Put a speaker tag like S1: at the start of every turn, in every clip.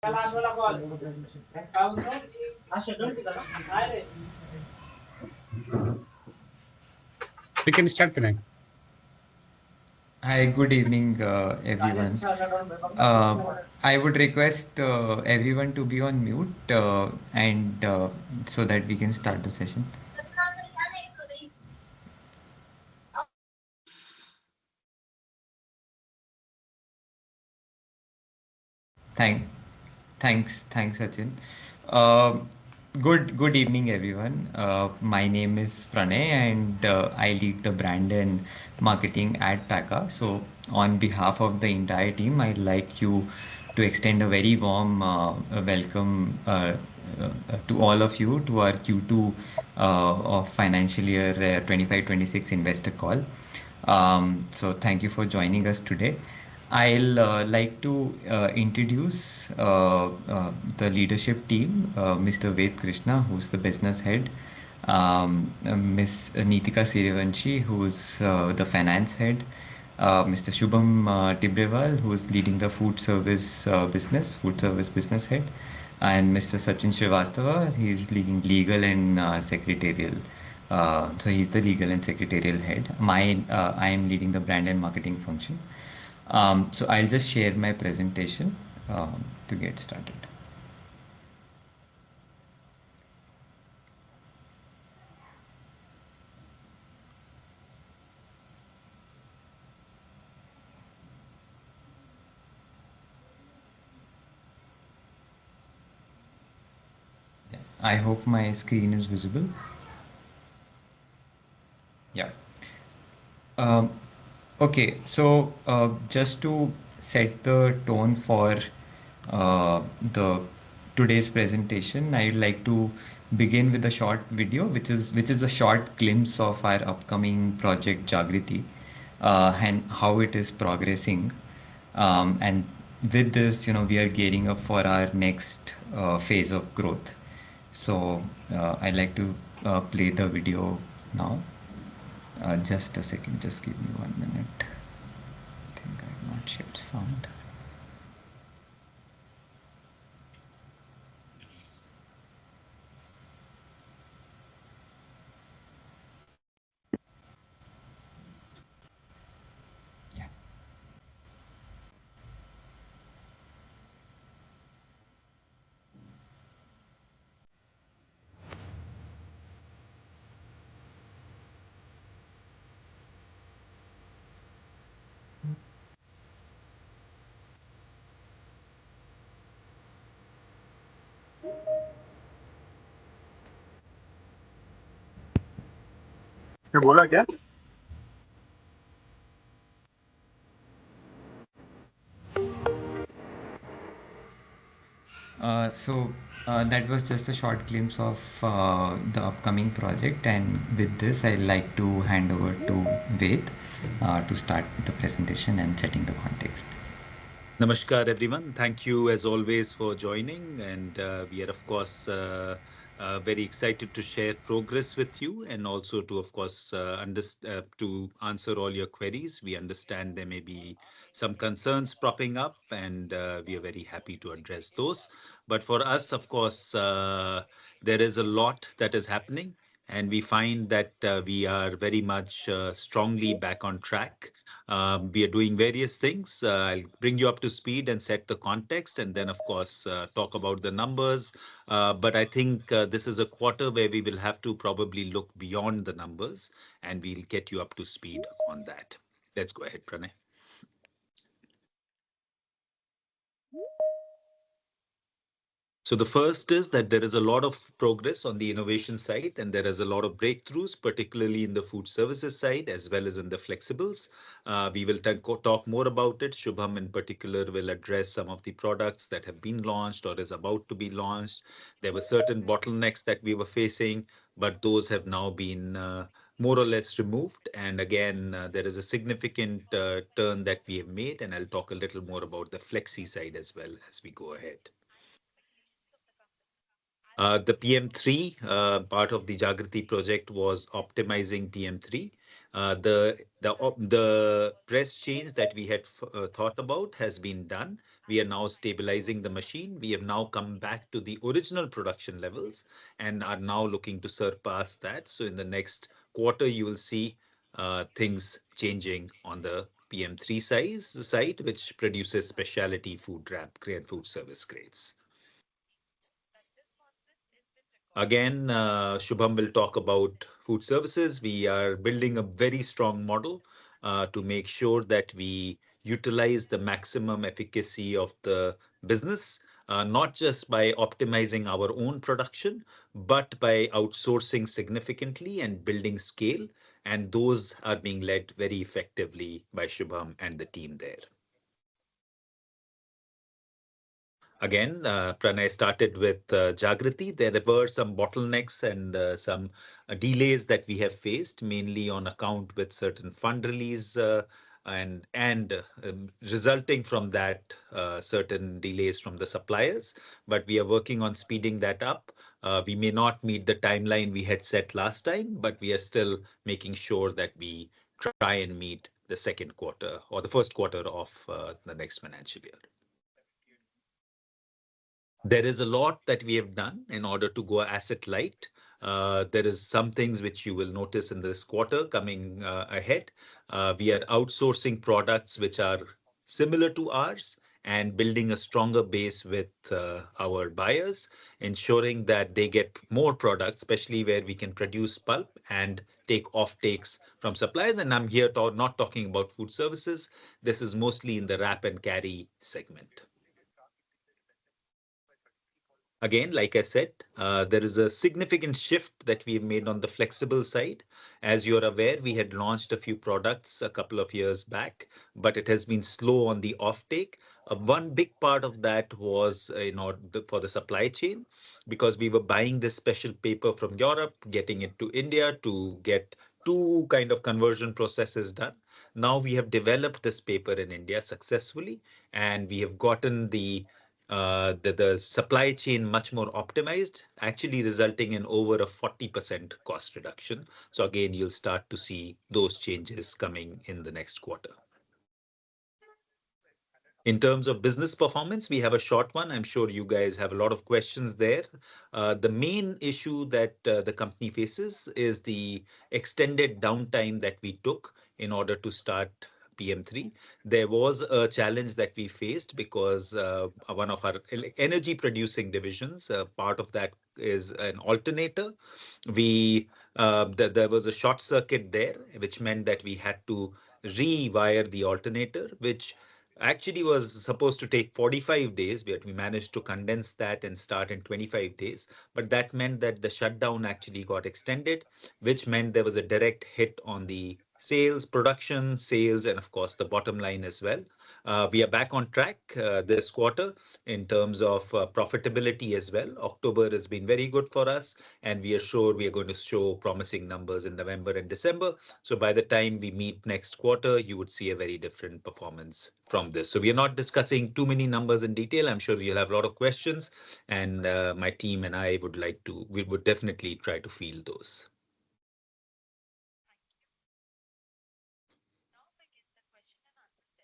S1: We can start tonight.
S2: Hi, good evening, everyone. I would request everyone to be on mute and so that we can start the session. Thank, thanks, Sachin. Uh, good evening, everyone. My name is Pranay, and I lead the brand and marketing at Pakka. So, on behalf of the entire team, I'd like you to extend a very warm welcome to all of you to our Q2 of financial year 25-26 investor call. So, thank you for joining us today. I'll like to introduce the leadership team, Mr. Ved Krishna, who's the business head, Miss Neetika Sirivanshi, who's the finance head, Mr. Shubham Tibrewal, who's leading the food service business head, and Mr. Sachin Srivastava, he's leading legal and secretarial. So he's the legal and secretarial head. I am leading the brand and marketing function. So I'll just share my presentation to get started. Yeah. I hope my screen is visible. Yeah. Um, okay, so just to set the tone for the today's presentation, I'd like to begin with a short video, which is a short glimpse of our upcoming project Jagriti, and how it is progressing. And with this, we are gearing up for our next phase of growth. So I'd like to play the video now. Just a second, just give me 1 minute. I think I've not shared sound. Yeah.
S1: ये बोला क्या?
S2: That was just a short glimpse of the upcoming project, and with this, I'd like to hand over to Ved to start with the presentation and setting the context.
S3: Namaskar, everyone. Thank you, as always, for joining. And we are, of course, very excited to share progress with you and also to, of course, to answer all your queries. We understand there may be some concerns propping up, and we are very happy to address those. But for us, of course, there is a lot that is happening, and we find that we are very much strongly back on track. We are doing various things. I'll bring you up to speed and set the context, and then, of course, talk about the numbers. But I think this is a quarter where we will have to probably look beyond the numbers, and we'll get you up to speed on that. Let's go ahead, Pranay. So the first is that there is a lot of progress on the innovation side, and there is a lot of breakthroughs, particularly in the food services side as well as in the flexibles. We will talk more about it. Shubham, in particular, will address some of the products that have been launched or is about to be launched. There were certain bottlenecks that we were facing, but those have now been more or less removed. And again, there is a significant turn that we have made, and I'll talk a little more about the flexi side as well as we go ahead. The PM3 part of the Jagriti project was optimizing PM3. The press change that we had thought about has been done. We are now stabilizing the machine. We have now come back to the original production levels and are now looking to surpass that. So in the next quarter, you will see things changing on the PM3 size site, which produces specialty food wrap and food service grades. Again, Shubham will talk about food services. We are building a very strong model to make sure that we utilize the maximum efficacy of the business, not just by optimizing our own production, but by outsourcing significantly and building scale. And those are being led very effectively by Shubham and the team there. Again, Pranay started with Jagriti. There were some bottlenecks and some delays that we have faced, mainly on account with certain fund release and resulting from that certain delays from the suppliers. But we are working on speeding that up. We may not meet the timeline we had set last time, but we are still making sure that we try and meet the second quarter or the first quarter of the next financial year. There is a lot that we have done in order to go asset light. There is some things which you will notice in this quarter coming ahead. We are outsourcing products which are similar to ours and building a stronger base with our buyers, ensuring that they get more products, especially where we can produce pulp and take off takes from suppliers. And I'm here not talking about food services. This is mostly in the wrap and carry segment. Again, like I said, there is a significant shift that we've made on the flexible side. As you're aware, we had launched a few products a couple of years back, but it has been slow on the offtake. One big part of that was, for the supply chain, because we were buying this special paper from Europe, getting it to India to get two kind of conversion processes done. Now we have developed this paper in India successfully, and we have gotten the supply chain much more optimized, actually resulting in over a 40% cost reduction. So again, you'll start to see those changes coming in the next quarter. In terms of business performance, we have a short one. I'm sure you guys have a lot of questions there. The main issue that the company faces is the extended downtime that we took in order to start PM3. There was a challenge that we faced because one of our energy producing divisions, part of that is an alternator. There was a short circuit there, which meant that we had to rewire the alternator, which actually was supposed to take 45 days, but we managed to condense that and start in 25 days. But that meant that the shutdown actually got extended, which meant there was a direct hit on the sales, production, sales, and of course the bottom line as well. We are back on track this quarter in terms of profitability as well. October has been very good for us, and we are sure we are going to show promising numbers in November and December. So by the time we meet next quarter, you would see a very different performance from this. So we are not discussing too many numbers in detail. I'm sure you'll have a lot of questions, and my team and I we would definitely try to field those.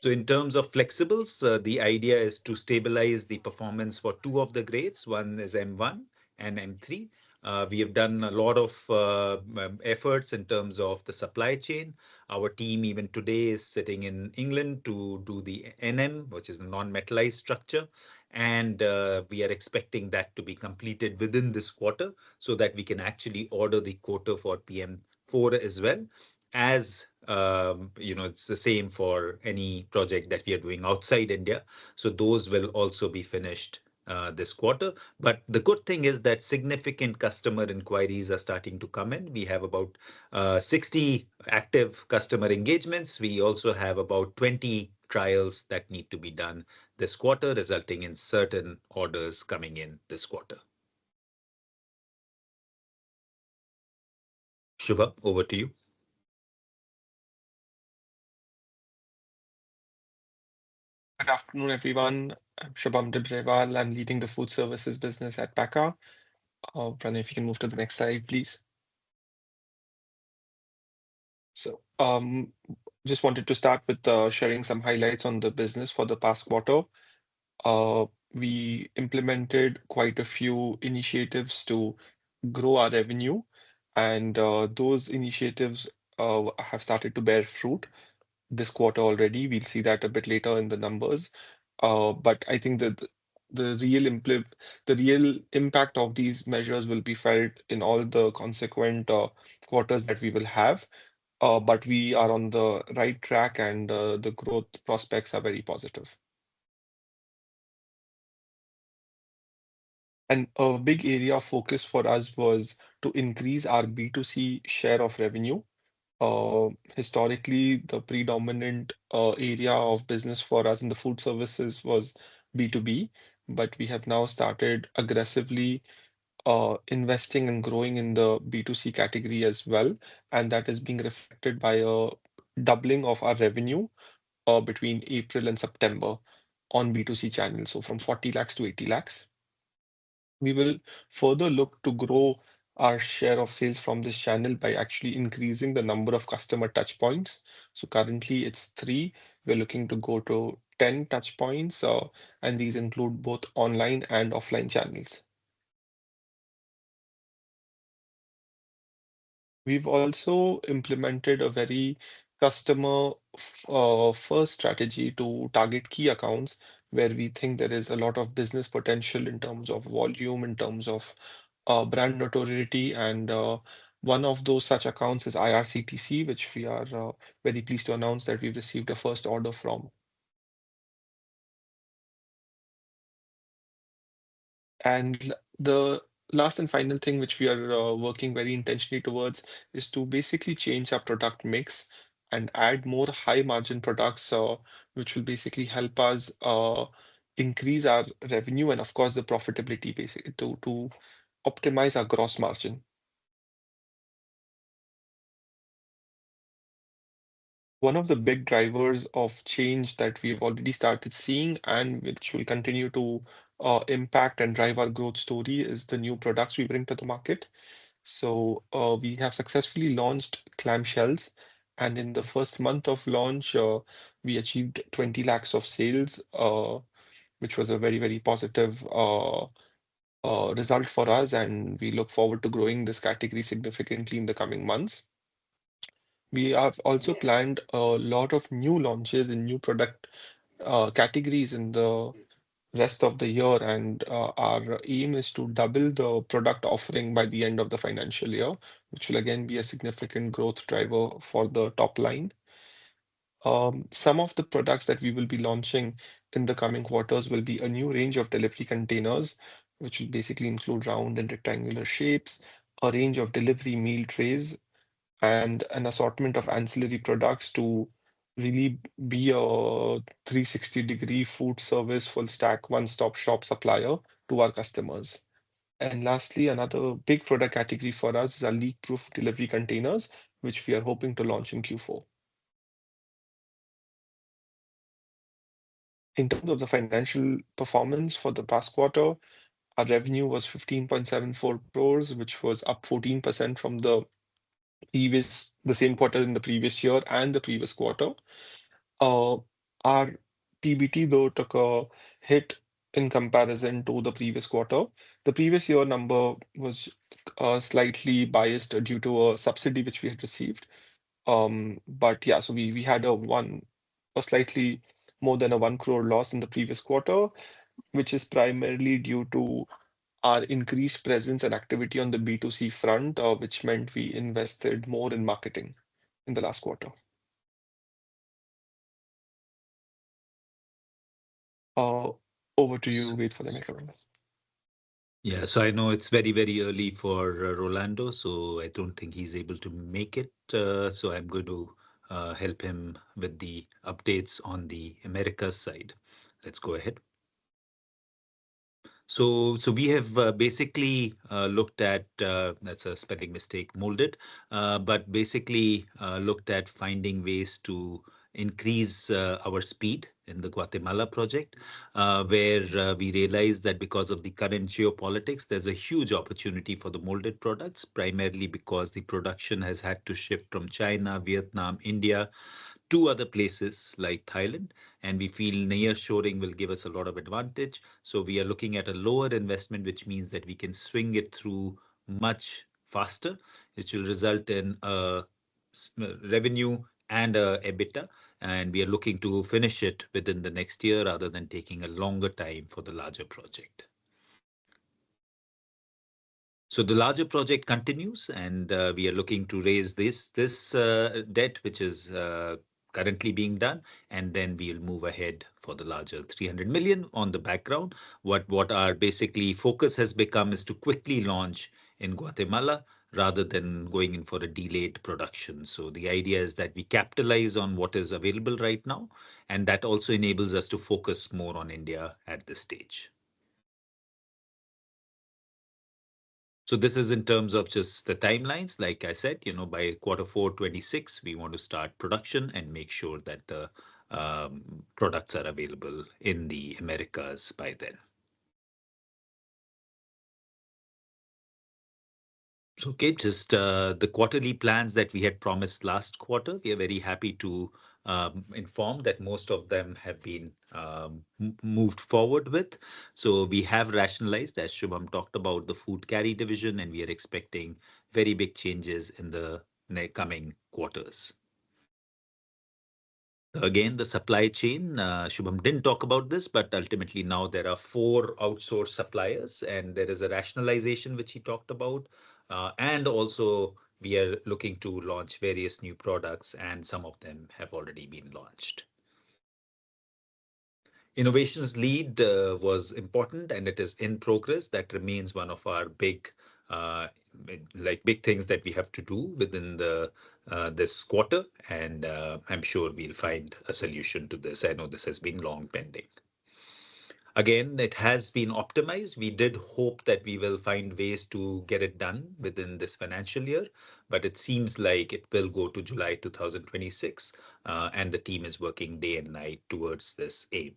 S3: So in terms of flexibles, the idea is to stabilize the performance for two of the grades. One is M1 and M3. We have done a lot of efforts in terms of the supply chain. Our team even today is sitting in England to do the NM, which is a non-metallized structure. And we are expecting that to be completed within this quarter so that we can actually order the quota for PM4 as well. As it's the same for any project that we are doing outside India. So those will also be finished this quarter. But the good thing is that significant customer inquiries are starting to come in. We have about 60 active customer engagements. We also have about 20 trials that need to be done this quarter, resulting in certain orders coming in this quarter. Shubha, over to you.
S4: Good afternoon, everyone. I'm Shubham Dibreval. I'm leading the food services business at Pakka. Pranay, if you can move to the next slide, please. So, just wanted to start with sharing some highlights on the business for the past quarter. We implemented quite a few initiatives to grow our revenue, and those initiatives have started to bear fruit this quarter already. We'll see that a bit later in the numbers. But I think that the real impact of these measures will be felt in all the consequent quarters that we will have. But we are on the right track, and the growth prospects are very positive. And a big area of focus for us was to increase our B2C share of revenue. Historically, the predominant area of business for us in the food services was B2B, but we have now started aggressively investing and growing in the B2C category as well. And that is being reflected by a doubling of our revenue between April and September on B2C channels. So from 40 lakhs to 80 lakhs. We will further look to grow our share of sales from this channel by actually increasing the number of customer touch points. So currently it's 3. We're looking to go to 10 touch points, and these include both online and offline channels. We've also implemented a very customer first strategy to target key accounts where we think there is a lot of business potential in terms of volume, in terms of brand notoriety, and one of those such accounts is IRCTC, which we are very pleased to announce that we've received a first order from. And the last and final thing which we are working very intentionally towards is to basically change our product mix and add more high margin products, which will basically help us increase our revenue and of course the profitability basically to optimize our gross margin. One of the big drivers of change that we've already started seeing and which will continue to impact and drive our growth story is the new products we bring to the market. So we have successfully launched clamshells, and in the first month of launch, we achieved 20 lakhs of sales, which was a very, very positive result for us, and we look forward to growing this category significantly in the coming months. We have also planned a lot of new launches in new product categories in the rest of the year, and our aim is to double the product offering by the end of the financial year, which will again be a significant growth driver for the top line. Some of the products that we will be launching in the coming quarters will be a new range of delivery containers, which will basically include round and rectangular shapes, a range of delivery meal trays, and an assortment of ancillary products to really be a 360-degree food service full stack one-stop shop supplier to our customers. And lastly, another big product category for us is our leak-proof delivery containers, which we are hoping to launch in Q4. In terms of the financial performance for the past quarter, our revenue was 15.74 crores, which was up 14% from the same quarter in the previous year and the previous quarter. Our PBT, though, took a hit in comparison to the previous quarter. The previous year number was slightly biased due to a subsidy which we had received. But yeah, so we had a slightly more than a 1 crore loss in the previous quarter, which is primarily due to our increased presence and activity on the B2C front, which meant we invested more in marketing in the last quarter. Over to you, Ved, for the next one.
S3: Yeah, so I know it's very, very early for Rolando, so I don't think he's able to make it. So I'm going to help him with the updates on the Americas side. Let's go ahead. So we have basically looked at, that's a spelling mistake, molded, but basically looked at finding ways to increase our speed in the Guatemala project, where we realized that because of the current geopolitics, there's a huge opportunity for the molded products, primarily because the production has had to shift from China, Vietnam, India to other places like Thailand. And we feel nearshoring will give us a lot of advantage. So we are looking at a lower investment, which means that we can swing it through much faster, which will result in revenue and EBITDA. And we are looking to finish it within the next year rather than taking a longer time for the larger project. So the larger project continues, and we are looking to raise this debt, which is currently being done, and then we'll move ahead for the larger 300 million on the background. What our basically focus has become is to quickly launch in Guatemala rather than going in for a delayed production. So the idea is that we capitalize on what is available right now, and that also enables us to focus more on India at this stage. So this is in terms of just the timelines. Like I said, by Q4 26, we want to start production and make sure that the products are available in the Americas by then. So, okay, just the quarterly plans that we had promised last quarter, we are very happy to inform that most of them have been moved forward with. So we have rationalized, as Shubham talked about, the food carry division, and we are expecting very big changes in the coming quarters. Again, the supply chain, Shubham didn't talk about this, but ultimately now there are 4 outsourced suppliers, and there is a rationalization which he talked about. And also, we are looking to launch various new products, and some of them have already been launched. Innovations lead was important, and it is in progress. That remains one of our uh, big things that we have to do within the this quarter, and I'm sure we'll find a solution to this. I know this has been long pending. Again, it has been optimized. We did hope that we will find ways to get it done within this financial year, but it seems like it will go to July 2026, and the team is working day and night towards this aim.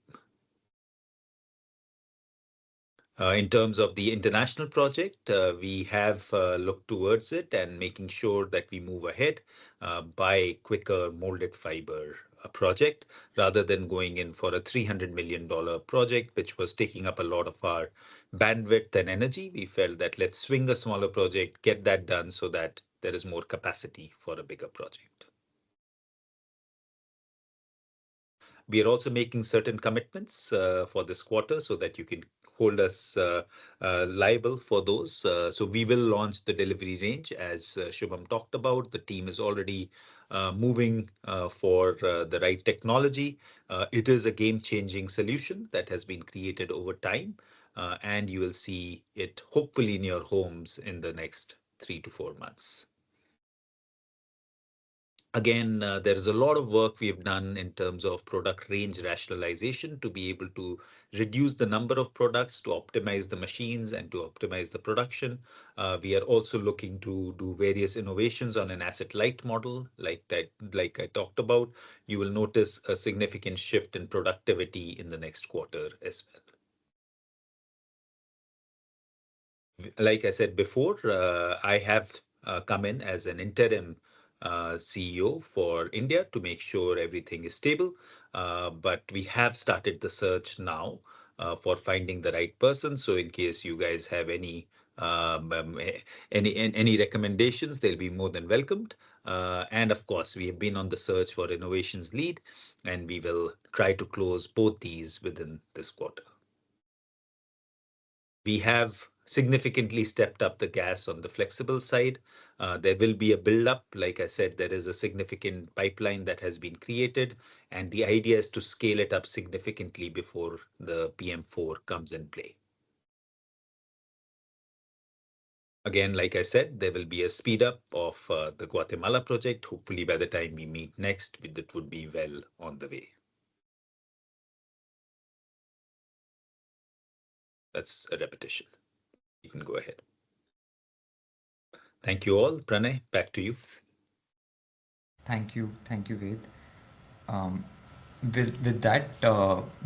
S3: In terms of the international project, we have looked towards it and making sure that we move ahead by quicker molded fiber project rather than going in for a $300 million project, which was taking up a lot of our bandwidth and energy. We felt that let's swing a smaller project, get that done so that there is more capacity for a bigger project. We are also making certain commitments for this quarter so that you can hold us liable for those. So we will launch the delivery range as Shubham talked about. The team is already moving for the right technology. It is a game-changing solution that has been created over time, and you will see it hopefully in your homes in the next 3 to 4 months. Again, there is a lot of work we've done in terms of product range rationalization to be able to reduce the number of products, to optimize the machines, and to optimize the production. We are also looking to do various innovations on an asset light model, like I talked about. You will notice a significant shift in productivity in the next quarter as well. Like I said before, I have come in as an interim CEO for India to make sure everything is stable. But we have started the search now for finding the right person. So in case you guys have um, um, eh, any recommendations, they'll be more than welcomed. And of course, we have been on the search for innovations lead, and we will try to close both these within this quarter. We have significantly stepped up the gas on the flexible side. There will be a build-up. Like I said, there is a significant pipeline that has been created, and the idea is to scale it up significantly before the PM4 comes in play. Again, like I said, there will be a speed up of the Guatemala project. Hopefully, by the time we meet next, it would be well on the way. That's a repetition. You can go ahead. Thank you all. Pranay, back to you.
S2: Thank you, Ved. Um, with that,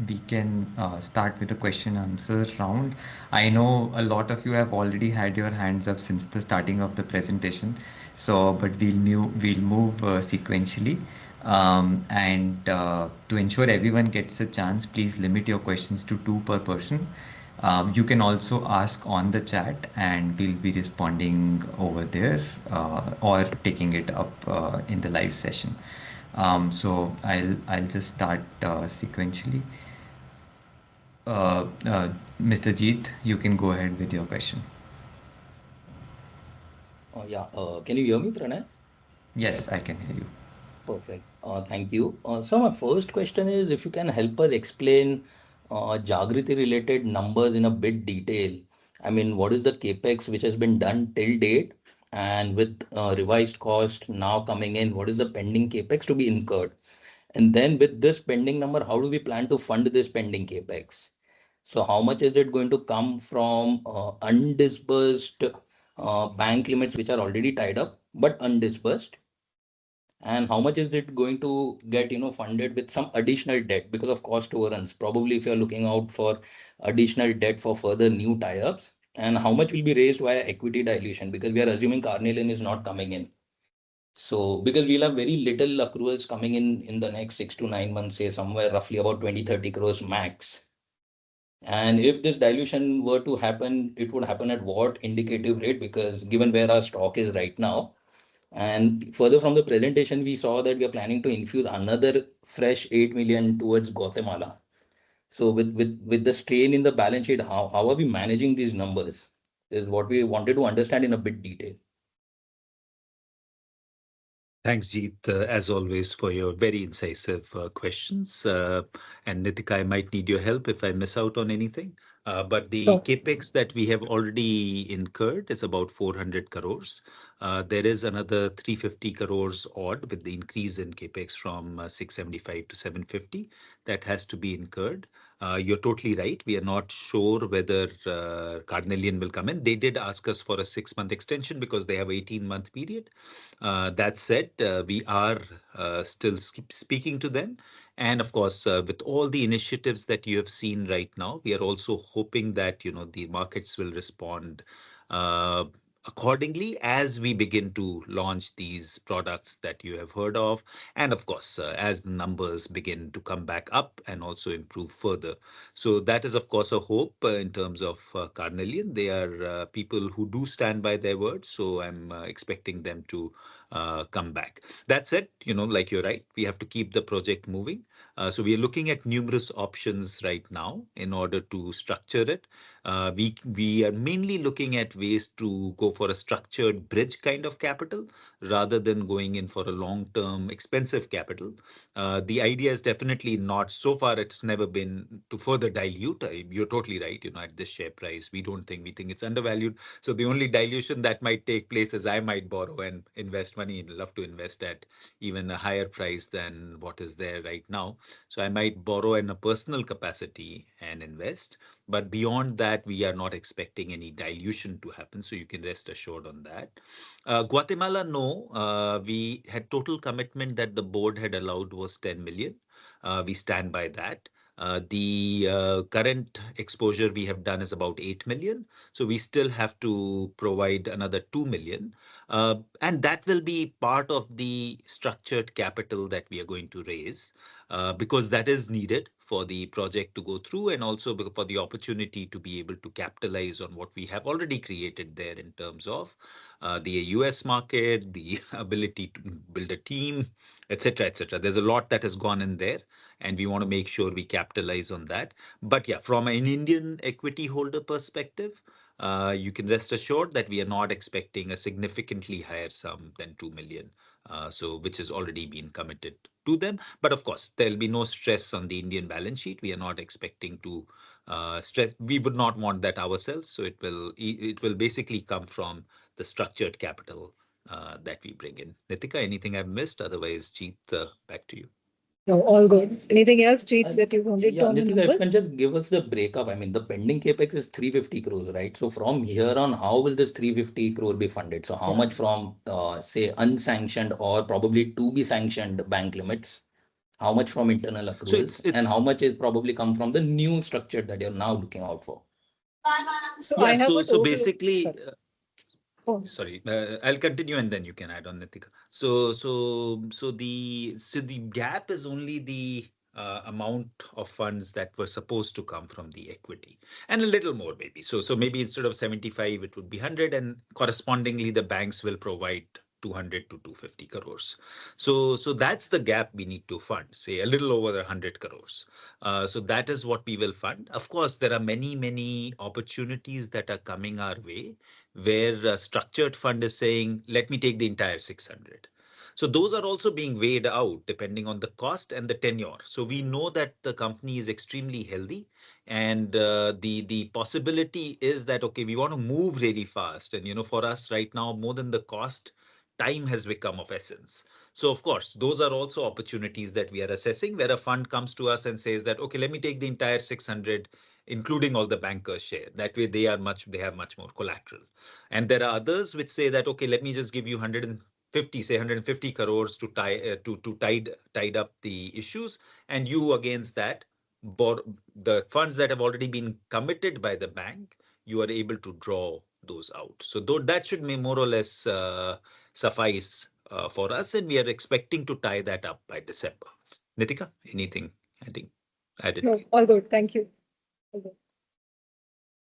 S2: we can start with the question answer round. I know a lot of you have already had your hands up since the starting of the presentation, so but we'll move sequentially. And to ensure everyone gets a chance, please limit your questions to two per person. You can also ask on the chat, and we'll be responding over there or taking it up in the live session. So I'll just start sequentially. Mr. Jeet, you can go ahead with your question.
S5: Yeah, can you hear me, Pranay?
S2: Yes, I can hear you.
S5: Perfect. Thank you. So my first question is if you can help us explain Jagriti related numbers in a bit detail. I mean, what is the capex which has been done till date? And with revised cost now coming in, what is the pending capex to be incurred? And then with this pending number, how do we plan to fund this pending capex? So how much is it going to come from undisbursed bank limits which are already tied up but undisbursed? And how much is it going to get, funded with some additional debt because of cost overruns? Probably if you're looking out for additional debt for further new tie-ups, and how much will be raised via equity dilution because we are assuming Carnelian is not coming in. So because we'll have very little accruals coming in the next 6 to 9 months, say somewhere roughly about 20-30 crores max. And if this dilution were to happen, it would happen at what indicative rate? Because given where our stock is right now, and further from the presentation, we saw that we are planning to infuse another fresh 8 million towards Guatemala. So with the strain in the balance sheet, how are we managing these numbers? Is what we wanted to understand in a bit detail.
S3: Thanks, Jeet, as always, for your very incisive questions. And Nitika, I might need your help if I miss out on anything. But the
S6: Sure.
S3: capex that we have already incurred is about 400 crores. There is another 350 crores odd with the increase in capex from 675 to 750 that has to be incurred. You're totally right. We are not sure whether Carnelian will come in. They did ask us for a 6-month extension because they have 18-month period. That said, we are still speaking to them. And of course, with all the initiatives that you have seen right now, we are also hoping that, the markets will respond uh, accordingly as we begin to launch these products that you have heard of. And of course, as the numbers begin to come back up and also improve further. So that is, of course, a hope in terms of Carnelian. They are people who do stand by their words. So I'm expecting them to come back. That said, like you're right, we have to keep the project moving. So we are looking at numerous options right now in order to structure it. We are mainly looking at ways to go for a structured bridge kind of capital rather than going in for a long-term expensive capital. The idea is definitely not, so far it's never been to further dilute. You're totally right, at this share price, we think it's undervalued. So the only dilution that might take place is I might borrow and invest money and love to invest at even a higher price than what is there right now. So I might borrow in a personal capacity and invest. But beyond that, we are not expecting any dilution to happen. So you can rest assured on that. Guatemala, no. We had total commitment that the board had allowed was 10 million. We stand by that. The current exposure we have done is about 8 million. So we still have to provide another 2 million. And that will be part of the structured capital that we are going to raise because that is needed for the project to go through and also for the opportunity to be able to capitalize on what we have already created there in terms of the US market, the ability to build a team, etc., etc. There's a lot that has gone in there, and we want to make sure we capitalize on that. But yeah, from an Indian equity holder perspective, you can rest assured that we are not expecting a significantly higher sum than 2 million, so which has already been committed to them. But of course, there'll be no stress on the Indian balance sheet. We are not expecting to stress. We would not want that ourselves. So it will basically come from the structured capital that we bring in. Nitika, anything I've missed? Otherwise, Jeet, back to you.
S6: No, all good. Anything else, Jeet, that you wanted
S5: Yeah,
S6: on the
S5: Nitika, if you can
S6: numbers?
S5: just give us the breakup. I mean, the pending capex is 350 crores, right? So from here on, how will this 350 crore be funded? So how much from, say, unsanctioned or probably to be sanctioned bank limits? How much from internal
S3: So
S5: accruals and how much is probably come from the new structure that you're now looking out for?
S6: So
S3: yeah,
S6: I have
S3: so
S6: a total.
S3: basically,
S6: Sorry. Oh,
S3: sorry, I'll continue and then you can add on, Nitika. So the gap is only the amount of funds that were supposed to come from the equity, and a little more maybe. So maybe instead of 75, it would be 100, and correspondingly the banks will provide 200 to 250 crores. So that's the gap we need to fund, say a little over 100 crores. So that is what we will fund. Of course, there are many opportunities that are coming our way where a structured fund is saying, let me take the entire 600. So those are also being weighed out depending on the cost and the tenure. So we know that the company is extremely healthy, and the possibility is that, okay, we want to move really fast. And for us right now, more than the cost, time has become of essence. So of course, those are also opportunities that we are assessing, where a fund comes to us and says that, okay, let me take the entire 600, including all the bankers' share. That way they have much more collateral. And there are others which say that, okay, let me just give you 150, say 150 crores to tied up the issues, and you against that, the funds that have already been committed by the bank, you are able to draw those out. So that should be more or less suffice for us, and we are expecting to tie that up by December. Nitika, anything added?
S6: no, all good. Thank you. All good.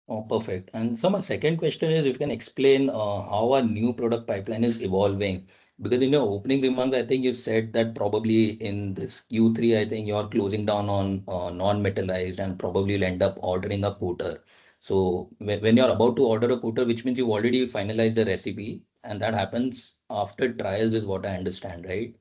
S5: Oh, perfect. And so my second question is if you can explain how our new product pipeline is evolving. Because in your opening remarks, I think you said that probably in this Q3, I think you're closing down on non-metallized and probably you'll end up ordering a coater. So when you're about to order a coater, which means you've already finalized the recipe, and that happens after trials is what I understand, right?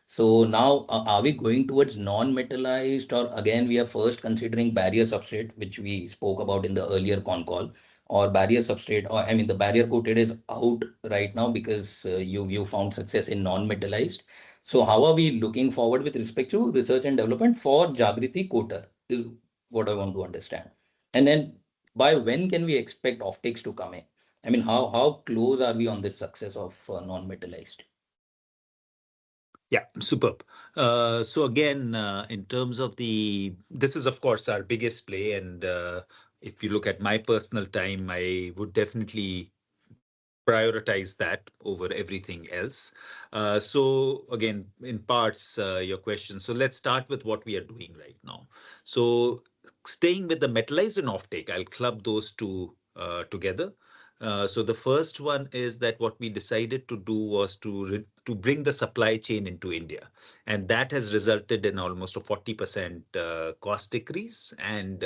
S5: So now, are we going towards non-metallized, or again, we are first considering barrier substrate, which we spoke about in the earlier con call, or barrier substrate, or I mean, the barrier coated is out right now because you found success in non-metallized. So how are we looking forward with respect to research and development for Jagriti coater is what I want to understand. And then by when can we expect offtakes to come in? I mean, how close are we on this success of non-metallized?
S3: Yeah, superb. So again, in terms of this is of course our biggest play, and if you look at my personal time, I would definitely prioritize that over everything else. So again, in parts, your question. So let's start with what we are doing right now. So staying with the metallized and offtake, I'll club those two together. So the first one is that what we decided to do was to bring the supply chain into India, and that has resulted in almost a 40% cost decrease and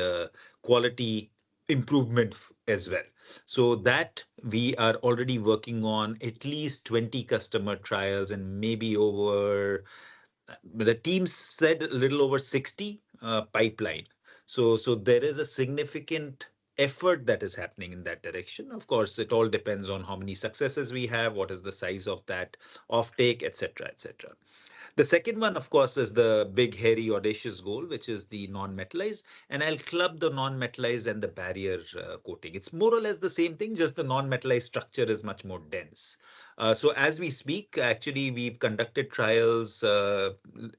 S3: quality improvement as well. So that we are already working on at least 20 customer trials and maybe over, the team said a little over 60 pipeline. So there is a significant effort that is happening in that direction. Of course, it all depends on how many successes we have, what is the size of that offtake, etc., etc. The second one, of course, is the big, hairy, audacious goal, which is the non-metallized. And I'll club the non-metallized and the barrier coating. It's more or less the same thing, just the non-metallized structure is much more dense. So as we speak, actually, we've conducted trials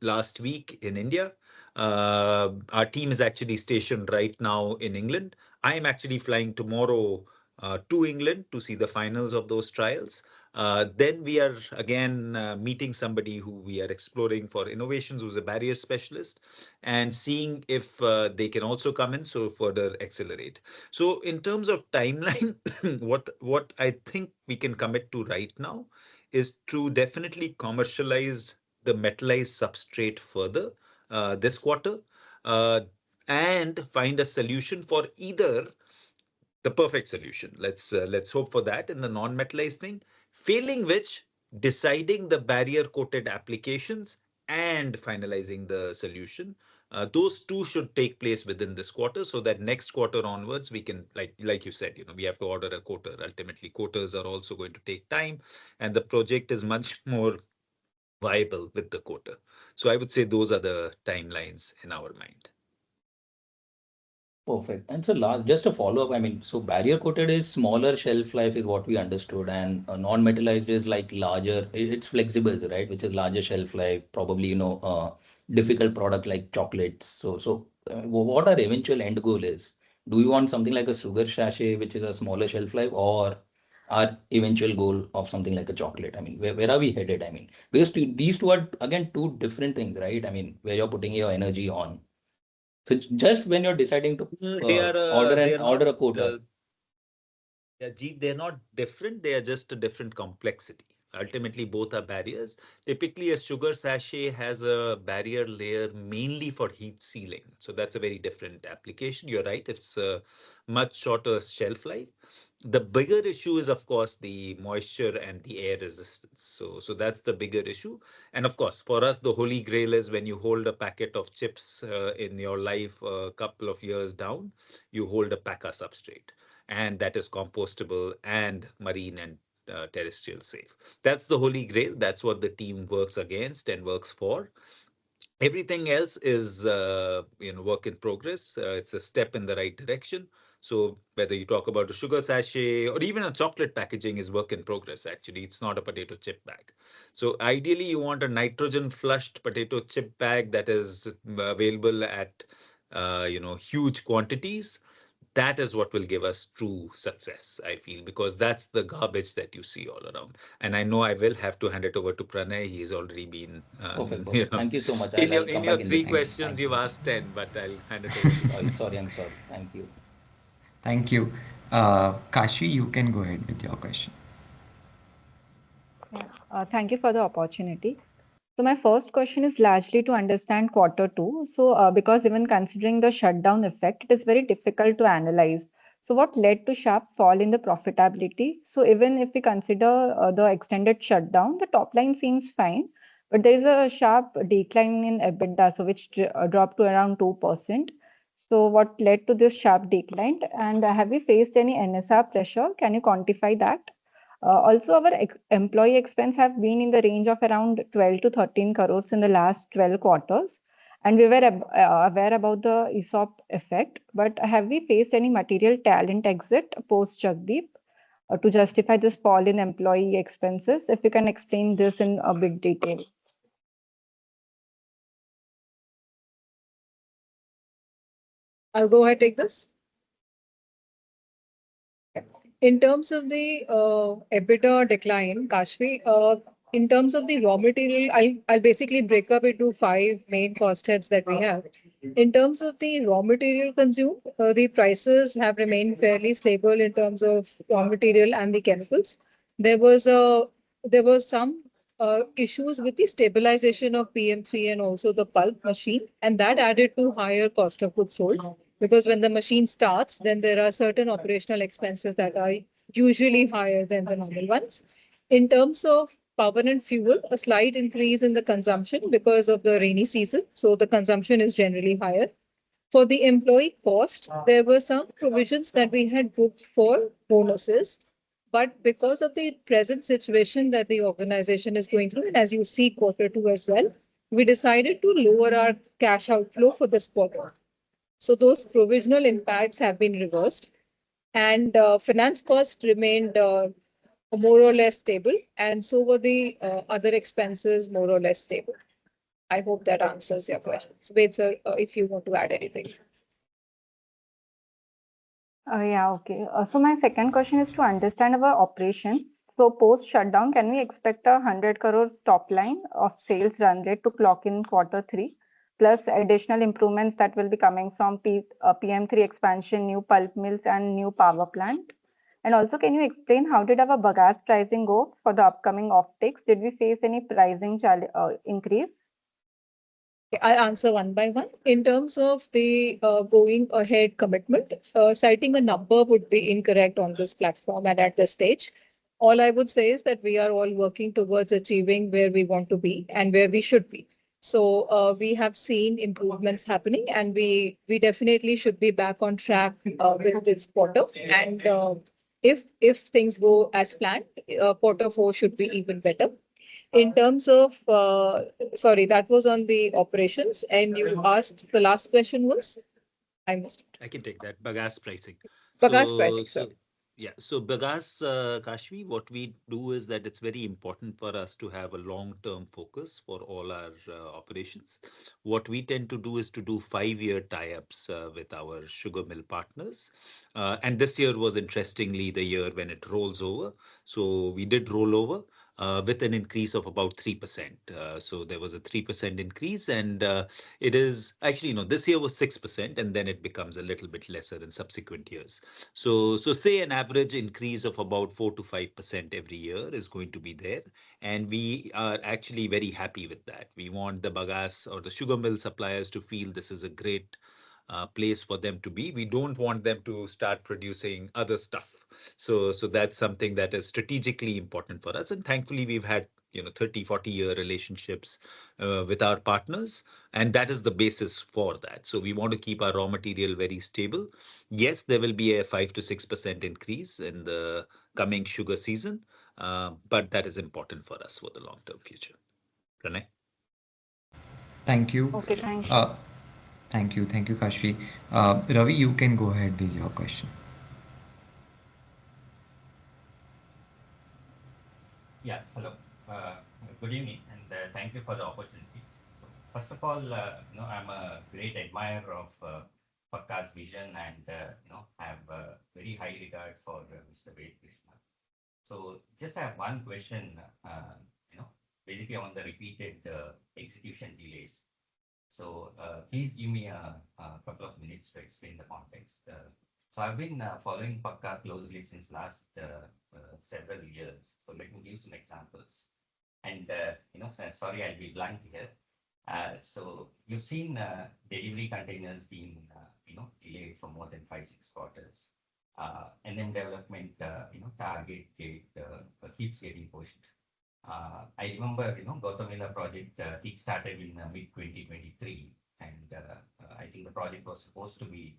S3: last week in India. Our team is actually stationed right now in England. I am actually flying tomorrow to England to see the finals of those trials. Then we are again meeting somebody who we are exploring for innovations, who's a barrier specialist, and seeing if they can also come in, so further accelerate. So in terms of timeline, what I think we can commit to right now is to definitely commercialize the metallized substrate further this quarter, uh, and find a solution for either the perfect solution. Let's hope for that in the non-metallized thing. Failing which, deciding the barrier-coated applications and finalizing the solution. Those two should take place within this quarter, so that next quarter onwards we can, like you said, we have to order a coater. Ultimately, coaters are also going to take time, and the project is much more viable with the coater. So I would say those are the timelines in our mind.
S5: Perfect. And so last, just a follow-up, I mean, so barrier coated is smaller shelf life is what we understood, and non-metallized is like larger, it's flexibles, right? Which is larger shelf life, probably, difficult product like chocolates. So what our eventual end goal is? Do we want something like a sugar sachet, which is a smaller shelf life, or our eventual goal of something like a chocolate? I mean, where are we headed? I mean, because these two are again two different things, right? I mean, where you're putting your energy on. So just when you're deciding to order a quota.
S3: Yeah, they're not different. They are just a different complexity. Ultimately, both are barriers. Typically, a sugar sachet has a barrier layer mainly for heat sealing. So that's a very different application. You're right. It's a much shorter shelf life. The bigger issue is, of course, the moisture and the air resistance. So that's the bigger issue. And of course, for us, the holy grail is when you hold a packet of chips in your life a couple of years down, you hold a Pakka substrate, and that is compostable and marine and terrestrial safe. That's the holy grail. That's what the team works against and works for. Everything else is work in progress. It's a step in the right direction. So whether you talk about a sugar sachet or even a chocolate packaging is work in progress. Actually, it's not a potato chip bag. So ideally, you want a nitrogen flushed potato chip bag that is available at huge quantities. That is what will give us true success, I feel, because that's the garbage that you see all around. And I know I will have to hand it over to Pranay. He's already been,
S5: Perfect. Thank you so much.
S3: in your
S5: I'll
S3: in
S5: come
S3: your
S5: back in
S3: three
S5: between.
S3: questions,
S5: Thank
S3: you've
S5: you.
S3: asked 10, but I'll hand it over to you.
S5: I'm sorry. Thank you.
S2: Thank you. Kashi, you can go ahead with your question.
S7: Yeah, thank you for the opportunity. So my first question is largely to understand quarter two. So because even considering the shutdown effect, it is very difficult to analyze. So what led to sharp fall in the profitability? So even if we consider the extended shutdown, the top line seems fine, but there is a sharp decline in EBITDA, so which dropped to around 2%. So what led to this sharp decline? And have we faced any NSR pressure? Can you quantify that? Also, our employee expense have been in the range of around 12 to 13 crores in the last 12 quarters. And we were aware about the ESOP effect, but have we faced any material talent exit post Jagdeep to justify this fall in employee expenses? If you can explain this in a bit detail.
S6: I'll go ahead and take this. In terms of the EBITDA decline, Kashvi, in terms of the raw material, I'll basically break up into 5 main cost heads that we have. In terms of the raw material consumed, the prices have remained fairly stable in terms of raw material and the chemicals. There was some issues with the stabilization of PM3 and also the pulp machine, and that added to higher cost of goods sold. Because when the machine starts, then there are certain operational expenses that are usually higher than the normal ones. In terms of power and fuel, a slight increase in the consumption because of the rainy season. So the consumption is generally higher. For the employee cost, there were some provisions that we had booked for bonuses. But because of the present situation that the organization is going through, and as you see quarter two as well, we decided to lower our cash outflow for this quarter. So those provisional impacts have been reversed, and finance costs remained more or less stable, and so were the other expenses more or less stable. I hope that answers your question. So, wait, sir, if you want to add anything.
S7: Yeah, okay. So my second question is to understand our operation. So post shutdown, can we expect 100 crores top line of sales run rate to clock in quarter three, plus additional improvements that will be coming from PM3 expansion, new pulp mills, and new power plant? And also, can you explain how did our bagasse pricing go for the upcoming offtakes? Did we face any pricing increase?
S6: I'll answer one by one. In terms of the going ahead commitment, citing a number would be incorrect on this platform and at this stage. All I would say is that we are all working towards achieving where we want to be and where we should be. So we have seen improvements happening, and we definitely should be back on track with this quarter. And if things go as planned, quarter four should be even better. In terms of, sorry, that was on the operations. And you asked, the last question was? I missed it.
S3: I can take that. Bagasse pricing.
S6: Bagasse
S3: So,
S6: pricing,
S3: so
S6: sorry.
S3: yeah. So Bagasse, Kashvi, what we do is that it's very important for us to have a long-term focus for all our operations. What we tend to do is to do 5-year tie-ups with our sugar mill partners. And this year was interestingly the year when it rolls over. So we did roll over. With an increase of about 3%. So there was a 3% increase, and it is actually, this year was 6%, and then it becomes a little bit lesser in subsequent years. So say an average increase of about 4 to 5% every year is going to be there. And we are actually very happy with that. We want the bagasse or the sugar mill suppliers to feel this is a great place for them to be. We don't want them to start producing other stuff. So that's something that is strategically important for us. And thankfully, we've had 30, 40-year relationships with our partners, and that is the basis for that. So we want to keep our raw material very stable. Yes, there will be a 5 to 6% increase in the coming sugar season, but that is important for us for the long-term future. Pranay?
S2: Thank you.
S7: Okay, thanks.
S2: Thank you, Kashvi. Ravi, you can go ahead with your question.
S8: Yeah, hello. Good evening, and thank you for the opportunity. So first of all, I'm a great admirer of Pakka's vision, and have very high regard for Mr. Ved Krishna. So just I have one question, basically on the repeated execution delays. So please give me a couple of minutes to explain the context. So I've been following Pakka closely since last several years. So let me give some examples. And sorry, I'll be blunt here. So you've seen delivery containers being delayed for more than 5-6 quarters. And then development target date keeps getting pushed. I remember, Gautamila project kick-started in mid-2023, and I think the project was supposed to be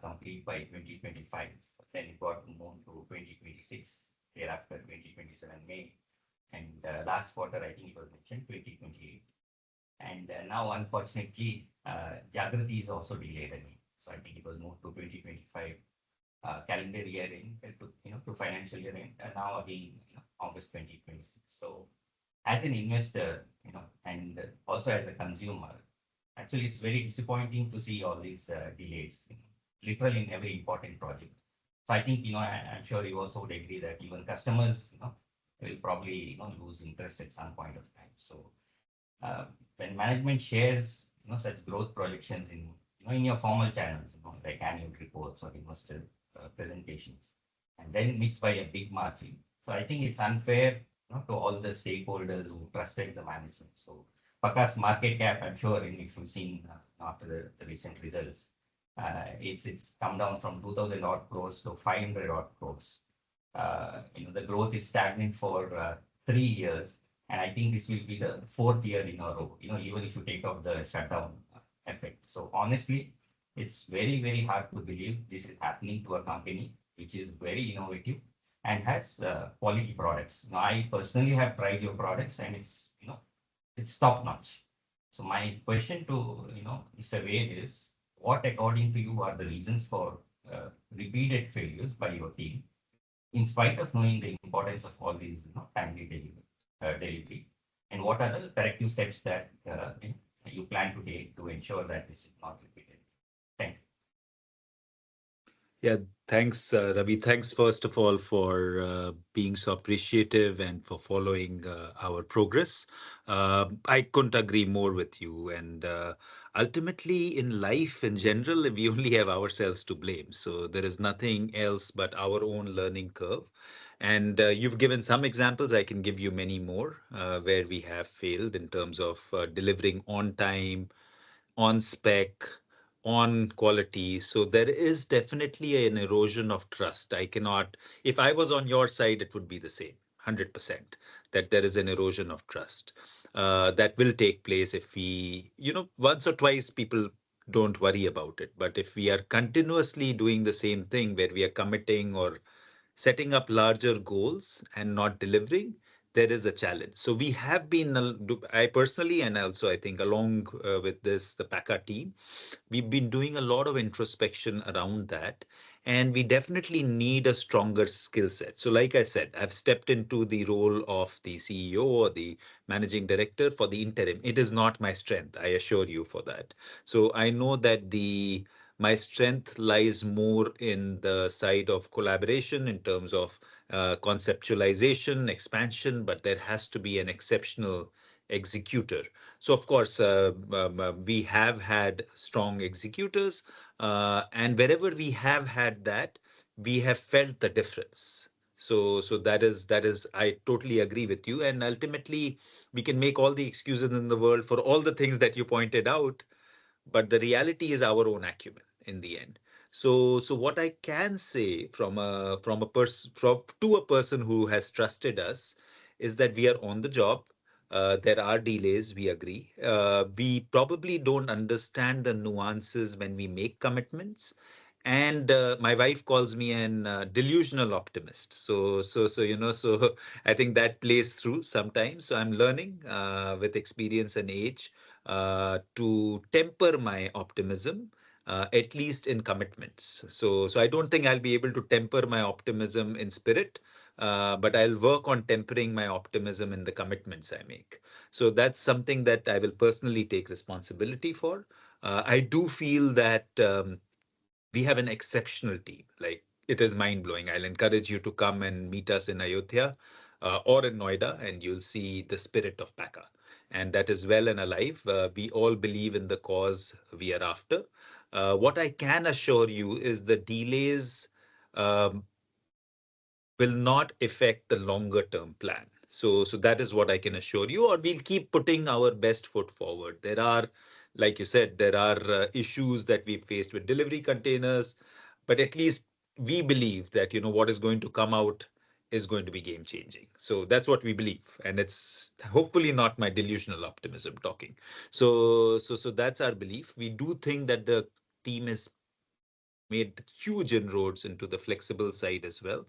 S8: complete by 2025. Then it got moved to 2026, thereafter 2027 May. And last quarter, I think it was mentioned 2028. And now, unfortunately, Jagrati is also delayed again. So I think it was moved to 2025 calendar year end to financial year end, and now again, August 2026. So as an investor, and also as a consumer, actually, it's very disappointing to see all these delays, literally in every important project. So I think, I'm sure you also would agree that even customers, will probably, lose interest at some point of time. So when management shares, such growth projections in your formal channels, like annual reports or investor presentations, and then missed by a big margin. So I think it's unfair, to all the stakeholders who trusted the management. So Pakka's market cap, I'm sure, and if you've seen after the recent results, it's come down from 2,000 odd crores to 500 odd crores. The growth is stagnant for 3 years, and I think this will be the 4th year in a row. Even if you take out the shutdown effect. So honestly, it's very, very hard to believe this is happening to a company which is very innovative and has quality products. Now, I personally have tried your products, and it's top notch. So my question to Mr. Ved is, what according to you are the reasons for repeated failures by your team, in spite of knowing the importance of all these timely delivery, and what are the corrective steps that you plan to take to ensure that this is not repeated? Thank you.
S3: Yeah, thanks, Ravi. Thanks, first of all, for being so appreciative and for following our progress. I couldn't agree more with you. And ultimately, in life in general, we only have ourselves to blame. So there is nothing else but our own learning curve. And you've given some examples. I can give you many more where we have failed in terms of delivering on time, on spec, on quality. So there is definitely an erosion of trust. I cannot, if I was on your side, it would be the same, 100%, that there is an erosion of trust that will take place if we, once or twice people don't worry about it. But if we are continuously doing the same thing where we are committing or setting up larger goals and not delivering, there is a challenge. So we have been, I personally, and also I think along with this, the Pakka team, we've been doing a lot of introspection around that. And we definitely need a stronger skill set. So like I said, I've stepped into the role of the CEO or the managing director for the interim. It is not my strength, I assure you for that. So I know that my strength lies more in the side of collaboration in terms of conceptualization, expansion, but there has to be an exceptional executor. So, of course, we have had strong executors, and wherever we have had that, we have felt the difference. So that is, I totally agree with you. And ultimately, we can make all the excuses in the world for all the things that you pointed out, but the reality is our own acumen in the end. So what I can say from a person to a person who has trusted us is that we are on the job. There are delays, we agree. We probably don't understand the nuances when we make commitments. And my wife calls me an delusional optimist. So I think that plays through sometimes. So I'm learning with experience and age to temper my optimism, at least in commitments. So I don't think I'll be able to temper my optimism in spirit, but I'll work on tempering my optimism in the commitments I make. So that's something that I will personally take responsibility for. I do feel that we have an exceptional team. Like, it is mind blowing. I'll encourage you to come and meet us in Ayodhya or in Noida, and you'll see the spirit of Pakka. And that is well and alive. We all believe in the cause we are after. What I can assure you is the delays um, will not affect the longer term plan. So that is what I can assure you, or we'll keep putting our best foot forward. There are, like you said, there are issues that we faced with delivery containers, but at least we believe that, what is going to come out is going to be game changing. So that's what we believe. And it's hopefully not my delusional optimism talking. So that's our belief. We do think that the team is made huge inroads into the flexible side as well.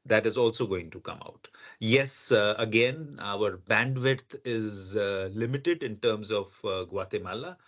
S3: That is also going to come out. Yes, again, our bandwidth is limited in terms of Guatemala.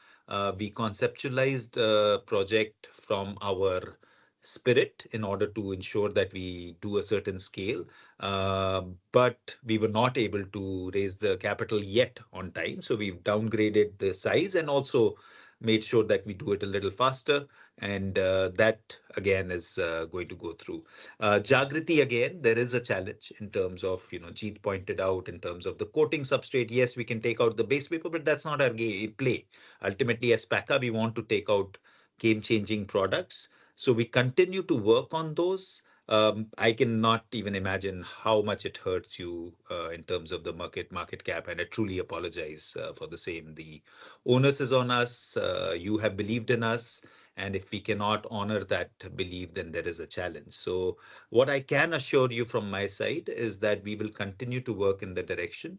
S3: We conceptualized a project from our spirit in order to ensure that we do a certain scale, but we were not able to raise the capital yet on time. So we've downgraded the size and also made sure that we do it a little faster, and that again is going to go through. Jagriti, again, there is a challenge in terms of, Jeet pointed out, in terms of the coating substrate. Yes, we can take out the base paper, but that's not our play. Ultimately, as Pakka, we want to take out game-changing products. So we continue to work on those. I cannot even imagine how much it hurts you in terms of the market cap, and I truly apologize for the same. The onus is on us. You have believed in us. And if we cannot honor that belief, then there is a challenge. So what I can assure you from my side is that we will continue to work in the direction.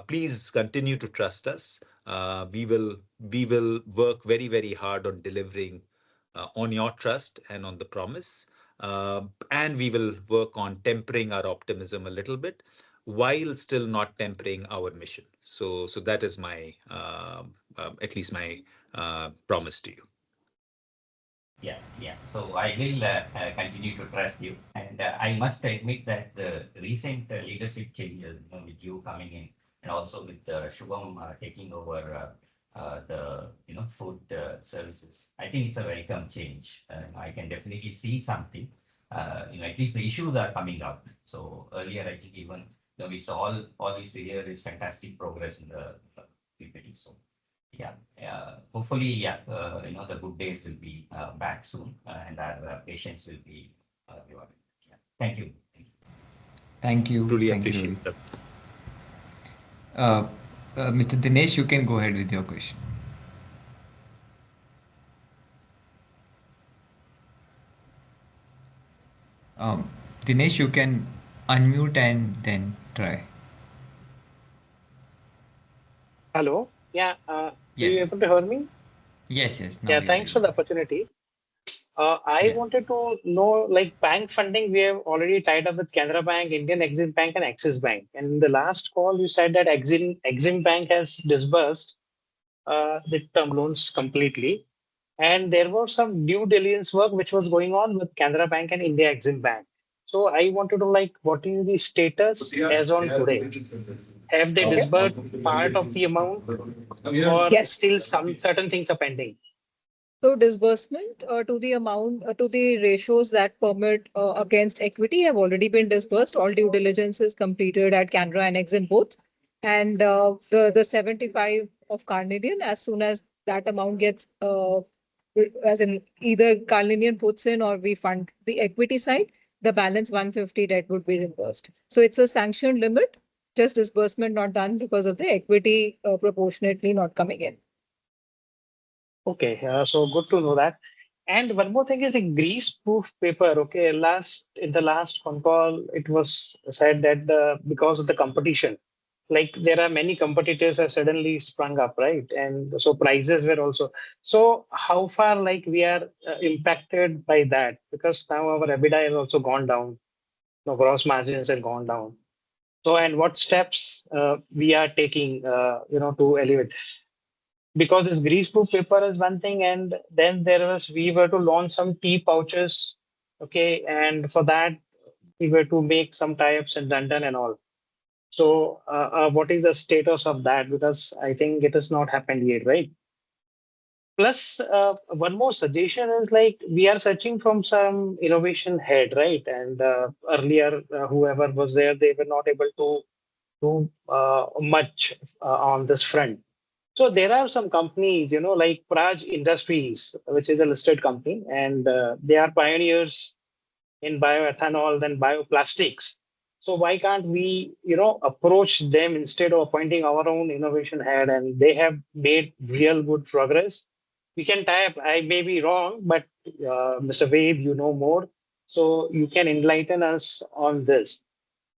S3: Please continue to trust us. We will work very, very hard on delivering on your trust and on the promise. And we will work on tempering our optimism a little bit while still not tempering our mission. So that is my, at least my promise to you.
S8: Yeah. So I will continue to trust you, and I must admit that the recent leadership changes, with you coming in, and also with Shubham taking over the food services, I think it's a welcome change. I can definitely see something. At least the issues are coming out. So earlier, I think even we saw all used to hear is fantastic progress in the PPT. So. Yeah. Hopefully, the good days will be back soon, and our patience will be rewarded. Yeah. Thank you.
S2: Thank you.
S3: Truly
S2: Thank you,
S3: appreciate
S2: Ravi.
S3: that.
S2: Mr. Dinesh, you can go ahead with your question. Dinesh, you can unmute and then try.
S9: Hello. Yeah. Are you
S2: Yes.
S9: able to hear me?
S2: Yes. Now
S9: Yeah.
S2: you're
S9: Thanks for
S2: able.
S9: the opportunity. I
S2: Yeah.
S9: wanted to know, like bank funding, we have already tied up with Canara Bank, Indian Exim Bank, and Axis Bank. And in the last call, you said that Exim Bank has disbursed the term loans completely. And there was some due diligence work which was going on with Canara Bank and India Exim Bank. So I wanted to like, what is the status as on today? Have they
S6: Okay.
S9: disbursed part of the amount, or
S6: Yes.
S9: still some certain things are pending?
S6: So disbursement to the amount to the ratios that permit against equity have already been disbursed. All due diligence is completed at Canara and Exim both. And the 75 of Carnelian, as soon as that amount gets as in either Carnelian puts in or we fund the equity side, the balance 150 debt would be reimbursed. So it's a sanctioned limit, just disbursement not done because of the equity proportionately not coming in.
S9: Okay, so good to know that. And one more thing is a grease-proof paper. Okay, in the last phone call, it was said that because of the competition, like there are many competitors have suddenly sprung up, right? And so prices were also. So how far like we are impacted by that? Because now our EBITDA has also gone down. No, gross margins have gone down. So and what steps we are taking, to elevate? Because this greaseproof paper is one thing, and then we were to launch some tea pouches, okay, and for that we were to make some tie-ups in London and all. So what is the status of that? Because I think it has not happened yet, right? Plus, one more suggestion is like we are searching from some innovation head, right? And earlier, whoever was there, they were not able to do much on this front. So there are some companies, like Praj Industries, which is a listed company, and they are pioneers in bioethanol and bioplastics. So why can't we, approach them instead of appointing our own innovation head? And they have made real good progress. We can tie up. I may be wrong, but Mr. Wade, you know more, so you can enlighten us on this.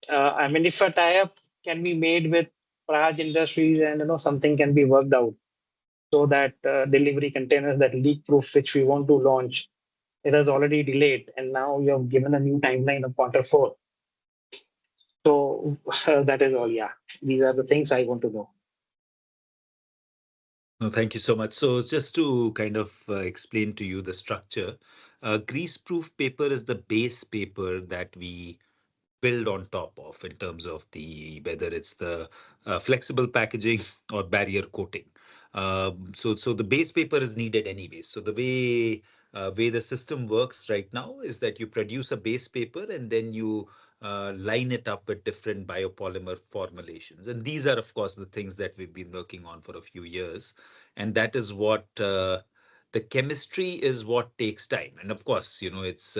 S9: I mean, if a tie-up can be made with Praj Industries, and something can be worked out so that delivery containers that leak proof which we want to launch, it has already delayed and now you have given a new timeline of quarter 4. So that is all. Yeah, these are the things I want to know.
S3: No, thank you so much. So just to kind of explain to you the structure, grease-proof paper is the base paper that we build on top of in terms of the whether it's the flexible packaging or barrier coating. So the base paper is needed anyways. So the way the system works right now is that you produce a base paper and then you line it up with different biopolymer formulations. And these are, of course, the things that we've been working on for a few years. And that is what the chemistry is what takes time. And of course, it's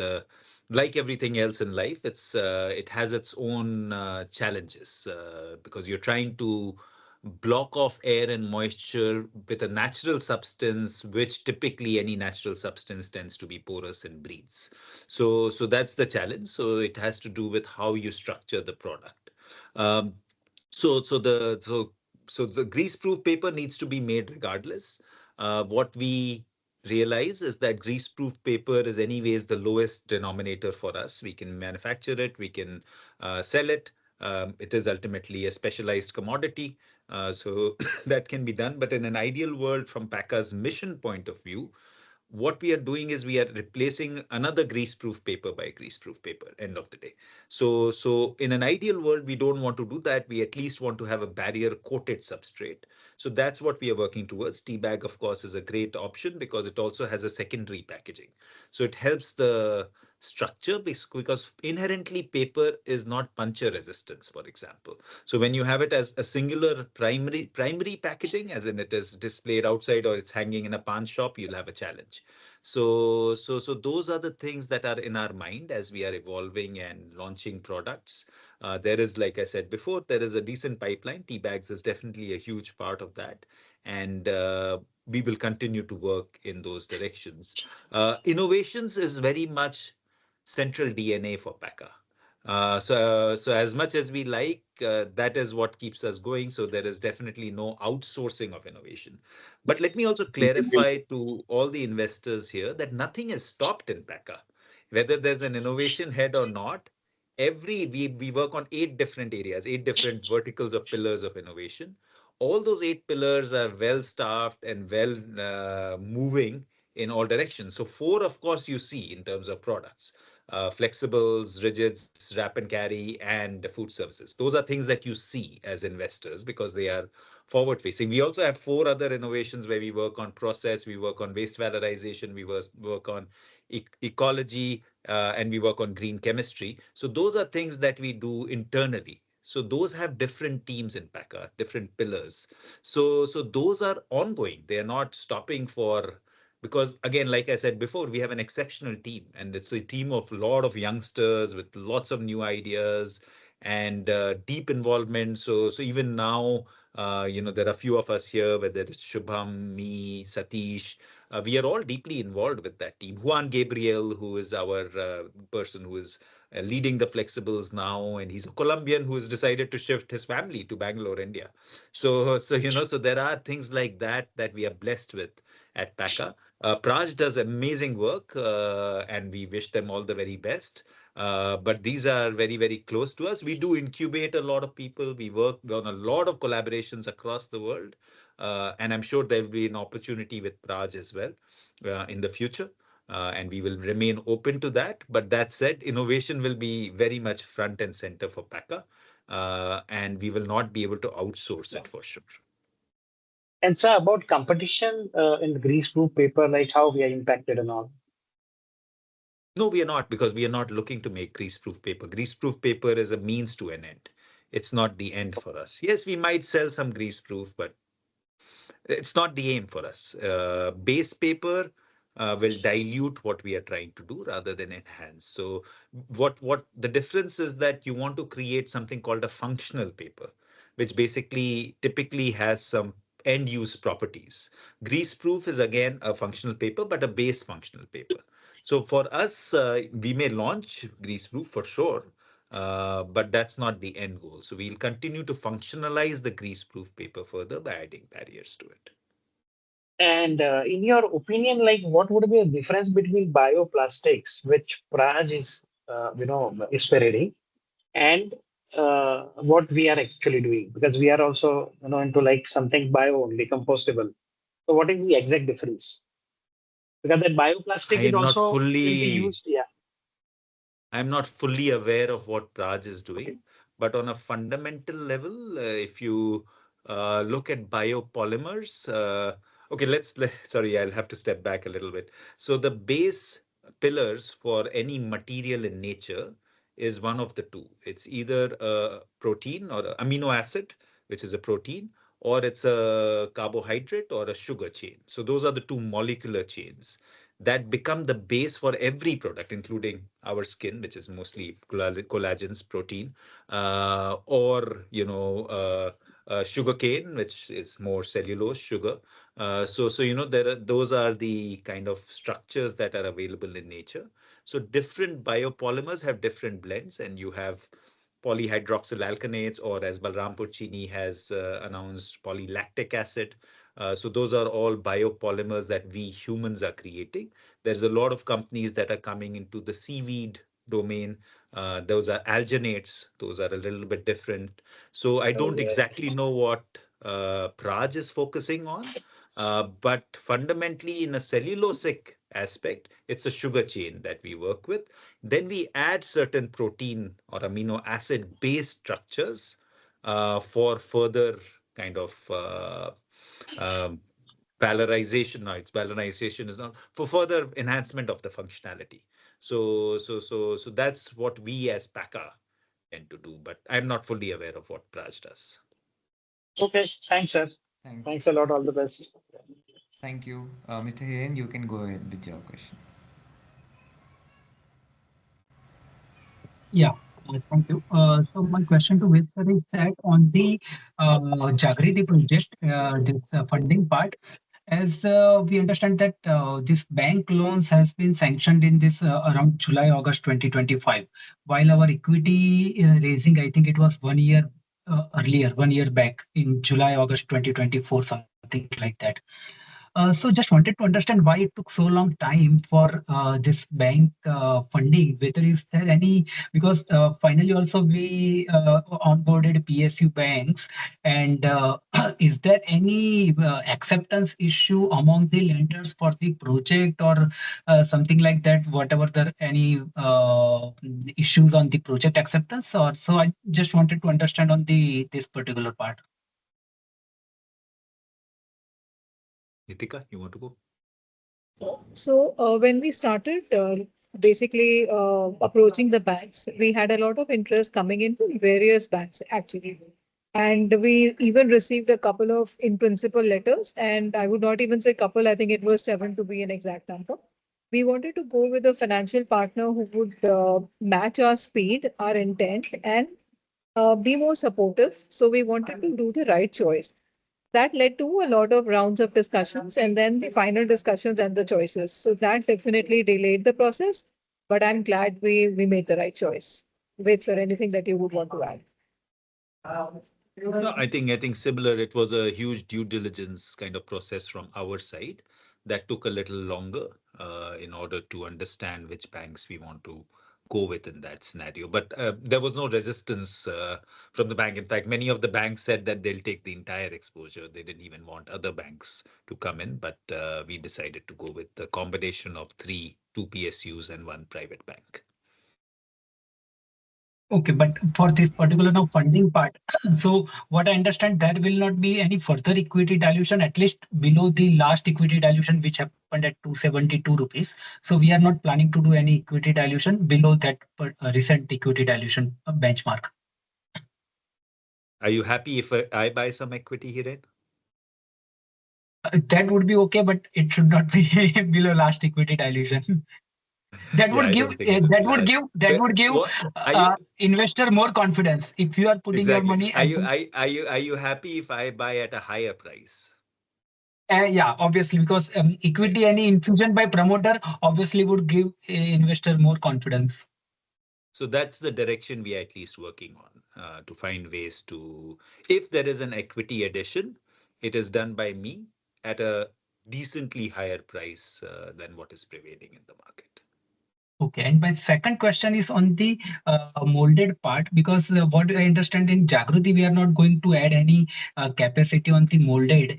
S3: like everything else in life, it has its own challenges because you're trying to block off air and moisture with a natural substance, which typically any natural substance tends to be porous and breathes. So that's the challenge. So it has to do with how you structure the product. Um, so so the so so the grease-proof paper needs to be made regardless. What we realize is that greaseproof paper is anyways the lowest denominator for us. We can manufacture it, we can sell it. It is ultimately a specialized commodity, so that can be done. But in an ideal world, from Pakka's mission point of view, what we are doing is we are replacing another greaseproof paper by greaseproof paper, end of the day. So in an ideal world, we don't want to do that. We at least want to have a barrier coated substrate. So that's what we are working towards. Tea bag, of course, is a great option because it also has a secondary packaging. So it helps the structure because inherently paper is not puncture resistance, for example. So when you have it as a singular primary packaging, as in it is displayed outside or it's hanging in a pawn shop, you'll have a challenge. So those are the things that are in our mind as we are evolving and launching products. There is, like I said before, there is a decent pipeline. Tea bags is definitely a huge part of that, and we will continue to work in those directions. Innovations is very much central DNA for Pakka. So as much as we like, that is what keeps us going. So there is definitely no outsourcing of innovation. But let me also clarify to all the investors here that nothing is stopped in Pakka. Whether there's an innovation head or not, we work on 8 different areas, 8 different verticals of pillars of innovation. All those 8 pillars are well staffed and well moving in all directions. So four, of course, you see in terms of products, flexibles, rigids, wrap and carry, and food services. Those are things that you see as investors because they are forward facing. We also have four other innovations where we work on process, we work on waste valorization, we work on ecology, and we work on green chemistry. So those are things that we do internally. So those have different teams in Pakka, different pillars. So those are ongoing. They are not stopping for, because again, like I said before, we have an exceptional team, and it's a team of a lot of youngsters with lots of new ideas and deep involvement. So even now, there are a few of us here, whether it's Shubham, me, Satish. We are all deeply involved with that team. Juan Gabriel, who is our person who is leading the flexibles now, and he's a Colombian who has decided to shift his family to Bangalore, India. So there are things like that that we are blessed with at Pakka. Praj does amazing work, and we wish them all the very best. But these are very, very close to us. We do incubate a lot of people. We work on a lot of collaborations across the world. And I'm sure there will be an opportunity with Praj as well in the future. And we will remain open to that. But that said, innovation will be very much front and center for Pakka. And we will not be able to outsource it for sure.
S9: And so about competition in the greaseproof paper, like how we are impacted and all.
S3: No, we are not, because we are not looking to make greaseproof paper. Greaseproof paper is a means to an end. It's not the end for us. Yes, we might sell some greaseproof, but it's not the aim for us. Base paper will dilute what we are trying to do rather than enhance. So what the difference is that you want to create something called a functional paper, which basically typically has some end use properties. Greaseproof is again a functional paper, but a base functional paper. So for us, we may launch greaseproof for sure, but that's not the end goal. So we'll continue to functionalize the greaseproof paper further by adding barriers to it.
S9: And in your opinion, like what would be the difference between bioplastics, which Praj is spearheading, and what we are actually doing? Because we are also, into like something bio only, compostable. So what is the exact difference? Because that bioplastic
S3: I
S9: is
S3: am not
S9: also will be
S3: fully
S9: used. Yeah.
S3: I'm not fully aware of what Praj is
S9: Okay.
S3: doing, but on a fundamental level, if you look at biopolymers, okay, sorry, I'll have to step back a little bit. So the base pillars for any material in nature is one of the two. It's either a protein or an amino acid, which is a protein, or it's a carbohydrate or a sugar chain. So those are the two molecular chains that become the base for every product, including our skin, which is mostly collagens, protein, or sugar cane, which is more cellulose sugar. Those are the kind of structures that are available in nature. So different biopolymers have different blends, and you have polyhydroxyalkanates, or as Balrampur Chini has announced, polylactic acid. So those are all biopolymers that we humans are creating. There's a lot of companies that are coming into the seaweed domain. Those are alginates. Those are a little bit different. So I don't exactly know what Praj is focusing on, but fundamentally in a cellulosic aspect, it's a sugar chain that we work with. Then we add certain protein or amino acid based structures for further kind of um, valorization. No, it's valorization is not for further enhancement of the functionality. So that's what we as Pakka tend to do, but I'm not fully aware of what Praj does.
S9: Okay. Thanks, sir.
S2: Thank,
S9: Thanks a lot. All the best.
S2: thank you. Mr. Hiren, you can go ahead with your question.
S10: Yeah, thank you. So my question to Ved sir is that on the Jagriti project, this funding part, as we understand that this bank loans has been sanctioned in this around July, August 2025, while our equity raising, I think it was 1 year earlier, 1 year back in July, August 2024, something like that. So just wanted to understand why it took so long time for this bank funding. Whether is there any, because finally also we onboarded PSU banks, and is there any acceptance issue among the lenders for the project or something like that? Whatever there any issues on the project acceptance, or so I just wanted to understand on the this particular part.
S3: Nitika, you want to go?
S6: So when we started basically approaching the banks, we had a lot of interest coming in from various banks actually. And we even received a couple of in principle letters. And I would not even say couple, I think it was seven to be an exact number. We wanted to go with a financial partner who would match our speed, our intent, and be more supportive. So we wanted to do the right choice. That led to a lot of rounds of discussions and then the final discussions and the choices. So that definitely delayed the process, but I'm glad we made the right choice. Wait, sir, anything that you would want to add?
S3: No, I think similar. It was a huge due diligence kind of process from our side that took a little longer in order to understand which banks we want to go with in that scenario. But there was no resistance from the bank. In fact, many of the banks said that they'll take the entire exposure. They didn't even want other banks to come in, but we decided to go with the combination of two PSUs and one private bank.
S10: Okay, but for this particular now funding part, so what I understand, there will not be any further equity dilution, at least below the last equity dilution, which happened at 272 rupees. So we are not planning to do any equity dilution below that recent equity dilution benchmark.
S3: Are you happy if I buy some equity here?
S10: That would be okay, but it should not be below last equity dilution. That
S3: Yeah,
S10: would
S3: I
S10: give
S3: don't think it'll be large. What are you
S10: investor more confidence if you are putting your
S3: exactly?
S10: money
S3: Are
S10: at
S3: you
S10: the
S3: are you happy if I buy at a higher price?
S10: yeah, obviously, because equity, any infusion by promoter obviously would give a investor more confidence.
S3: So that's the direction we are at least working on to find ways to, if there is an equity addition, it is done by me at a decently higher price than what is prevailing in the market.
S10: Okay, and my second question is on the molded part, because what I understand in Jagruti, we are not going to add any capacity on the molded,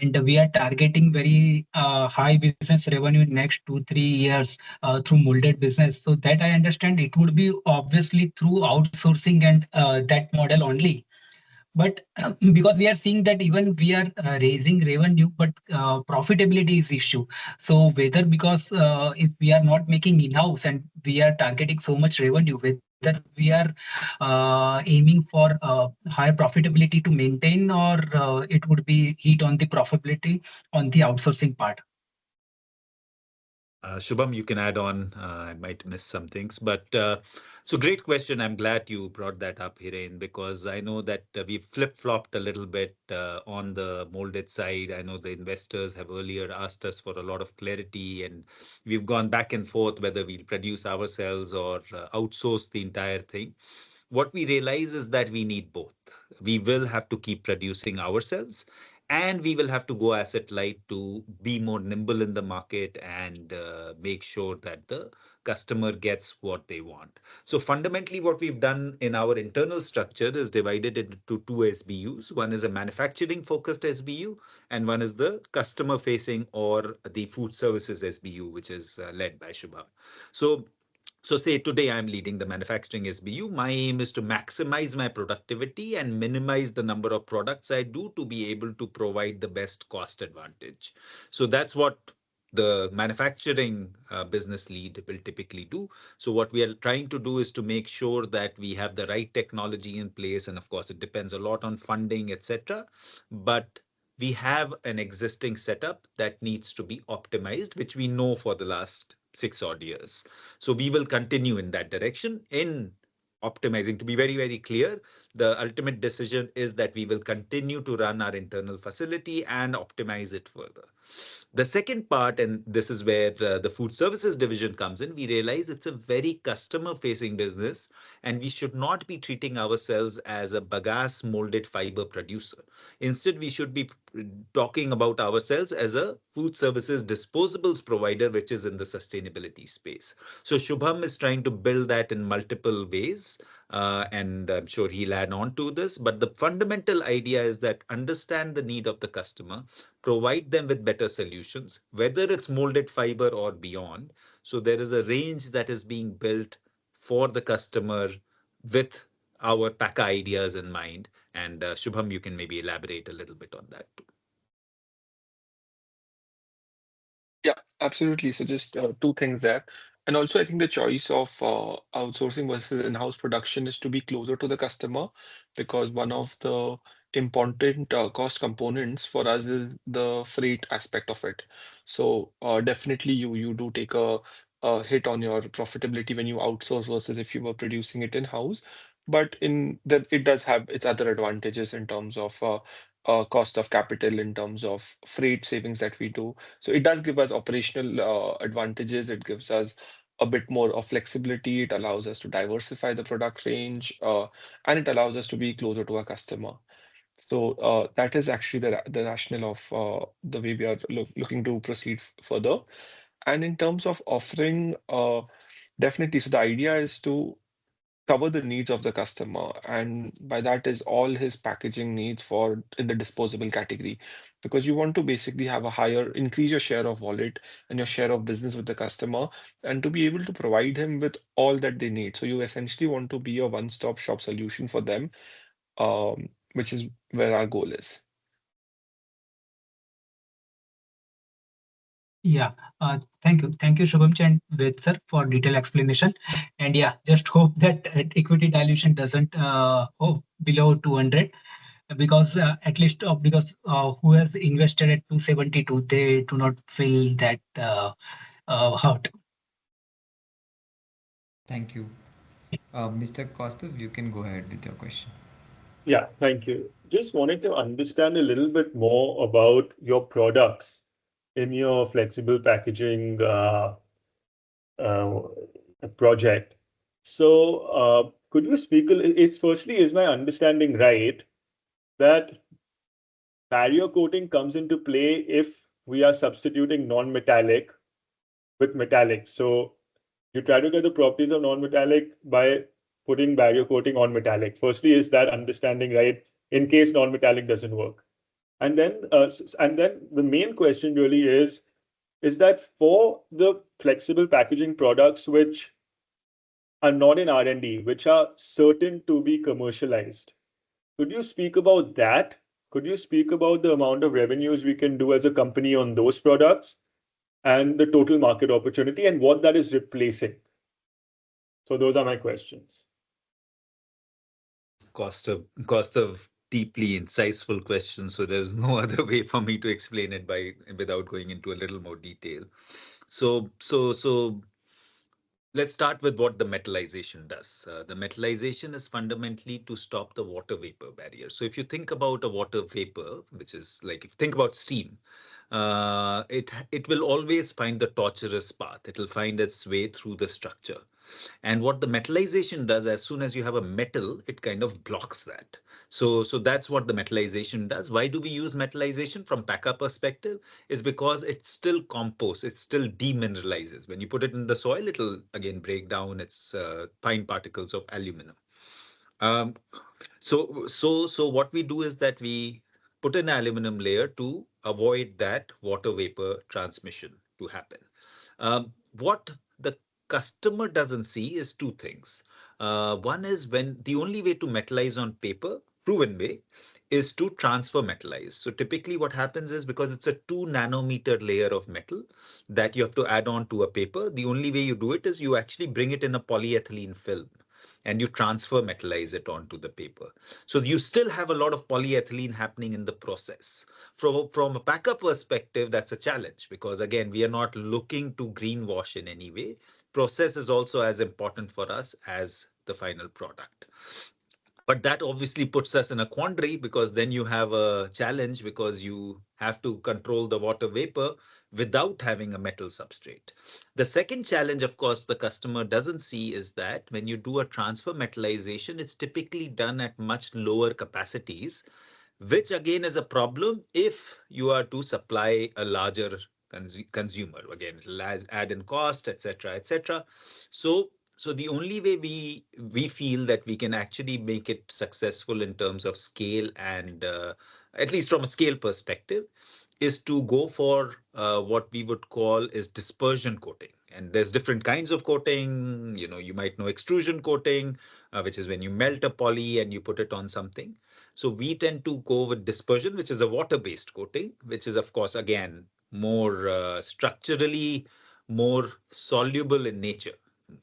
S10: and we are targeting very high business revenue in next 2-3 years through molded business. So that I understand it would be obviously through outsourcing and that model only. But because we are seeing that even we are raising revenue, but profitability is issue. So whether because if we are not making in-house and we are targeting so much revenue, whether we are aiming for higher profitability to maintain, or it would be hit on the profitability on the outsourcing part.
S3: Shubham, you can add on. I might miss some things, but so great question. I'm glad you brought that up, Hiren, because I know that we've flip-flopped a little bit on the molded side. I know the investors have earlier asked us for a lot of clarity, and we've gone back and forth whether we'll produce ourselves or outsource the entire thing. What we realize is that we need both. We will have to keep producing ourselves, and we will have to go asset light to be more nimble in the market and make sure that the customer gets what they want. So fundamentally, what we've done in our internal structure is divided into two SBUs. One is a manufacturing focused SBU, and one is the customer facing or the food services SBU, which is led by Shubham. So say today I'm leading the manufacturing SBU. My aim is to maximize my productivity and minimize the number of products I do to be able to provide the best cost advantage. So that's what the manufacturing business lead will typically do. So what we are trying to do is to make sure that we have the right technology in place. And of course, it depends a lot on funding, etc. But we have an existing setup that needs to be optimized, which we know for the last 6 odd years. So we will continue in that direction in optimizing. To be very, very clear, the ultimate decision is that we will continue to run our internal facility and optimize it further. The second part, and this is where the food services division comes in, we realize it's a very customer facing business and we should not be treating ourselves as a bagasse molded fiber producer. Instead, we should be talking about ourselves as a food services disposables provider, which is in the sustainability space. So Shubham is trying to build that in multiple ways. And I'm sure he'll add on to this. But the fundamental idea is that understand the need of the customer, provide them with better solutions, whether it's molded fiber or beyond. So there is a range that is being built for the customer with our Pakka ideas in mind. And Shubham, you can maybe elaborate a little bit on that too.
S4: Yeah, absolutely. So just two things there. And also, I think the choice of outsourcing versus in-house production is to be closer to the customer, because one of the important cost components for us is the freight aspect of it. So definitely you do take a hit on your profitability when you outsource versus if you were producing it in-house. But in that it does have its other advantages in terms of cost of capital, in terms of freight savings that we do. So it does give us operational advantages. It gives us a bit more of flexibility. It allows us to diversify the product range, and it allows us to be closer to our customer. So that is actually the rationale of the way we are looking to proceed further. And in terms of offering, definitely, so the idea is to cover the needs of the customer, and by that is all his packaging needs for in the disposable category, because you want to basically have a higher increase your share of wallet and your share of business with the customer, and to be able to provide him with all that they need. So you essentially want to be a one-stop shop solution for them, which is where our goal is.
S10: Yeah, thank you, Shubham and Ved sir, for detailed explanation. And yeah, just hope that equity dilution doesn't below 200, because at least because who has invested at 272, they do not feel that hurt.
S2: Thank you. Mr. Kaustav, you can go ahead with your question.
S1: Yeah, thank you. Just wanted to understand a little bit more about your products in your flexible packaging uh, project. So, could you speak? Is my understanding right that barrier coating comes into play if we are substituting non-metallic with metallic? So, you try to get the properties of non-metallic by putting barrier coating on metallic. Firstly, is that understanding right? In case non-metallic doesn't work, and then the main question really is that for the flexible packaging products which are not in R&D, which are certain to be commercialized, could you speak about that? Could you speak about the amount of revenues we can do as a company on those products and the total market opportunity and what that is replacing? So those are my questions.
S3: Cost of deeply insightful questions. So there's no other way for me to explain it without going into a little more detail. So let's start with what the metallization does. The metallization is fundamentally to stop the water vapor barrier. So if you think about a water vapor, which is like if you think about steam, it will always find the tortuous path. It will find its way through the structure. And what the metallization does, as soon as you have a metal, it kind of blocks that. So that's what the metallization does. Why do we use metallization from Pakka perspective? Is because it still composts, it still demineralizes. When you put it in the soil, it'll again break down its fine particles of aluminum. Um, so what we do is that we put an aluminum layer to avoid that water vapor transmission to happen. What the customer doesn't see is two things. One is when the only way to metallize on paper, proven way, is to transfer metallize. So typically what happens is because it's a 2 nanometer layer of metal that you have to add on to a paper, the only way you do it is you actually bring it in a polyethylene film and you transfer metallize it onto the paper. So you still have a lot of polyethylene happening in the process. From a Pakka perspective, that's a challenge because again, we are not looking to greenwash in any way. Process is also as important for us as the final product. But that obviously puts us in a quandary, because then you have a challenge, because you have to control the water vapor without having a metal substrate. The second challenge, of course, the customer doesn't see is that when you do a transfer metallization, it's typically done at much lower capacities, which again is a problem if you are to supply a larger consumer. Again, it'll add in cost, etc., etc. So the only way we feel that we can actually make it successful in terms of scale, and at least from a scale perspective, is to go for what we would call is dispersion coating. And there's different kinds of coating. You might know extrusion coating, which is when you melt a poly and you put it on something. So we tend to go with dispersion, which is a water-based coating, which is, of course, again, more structurally more soluble in nature,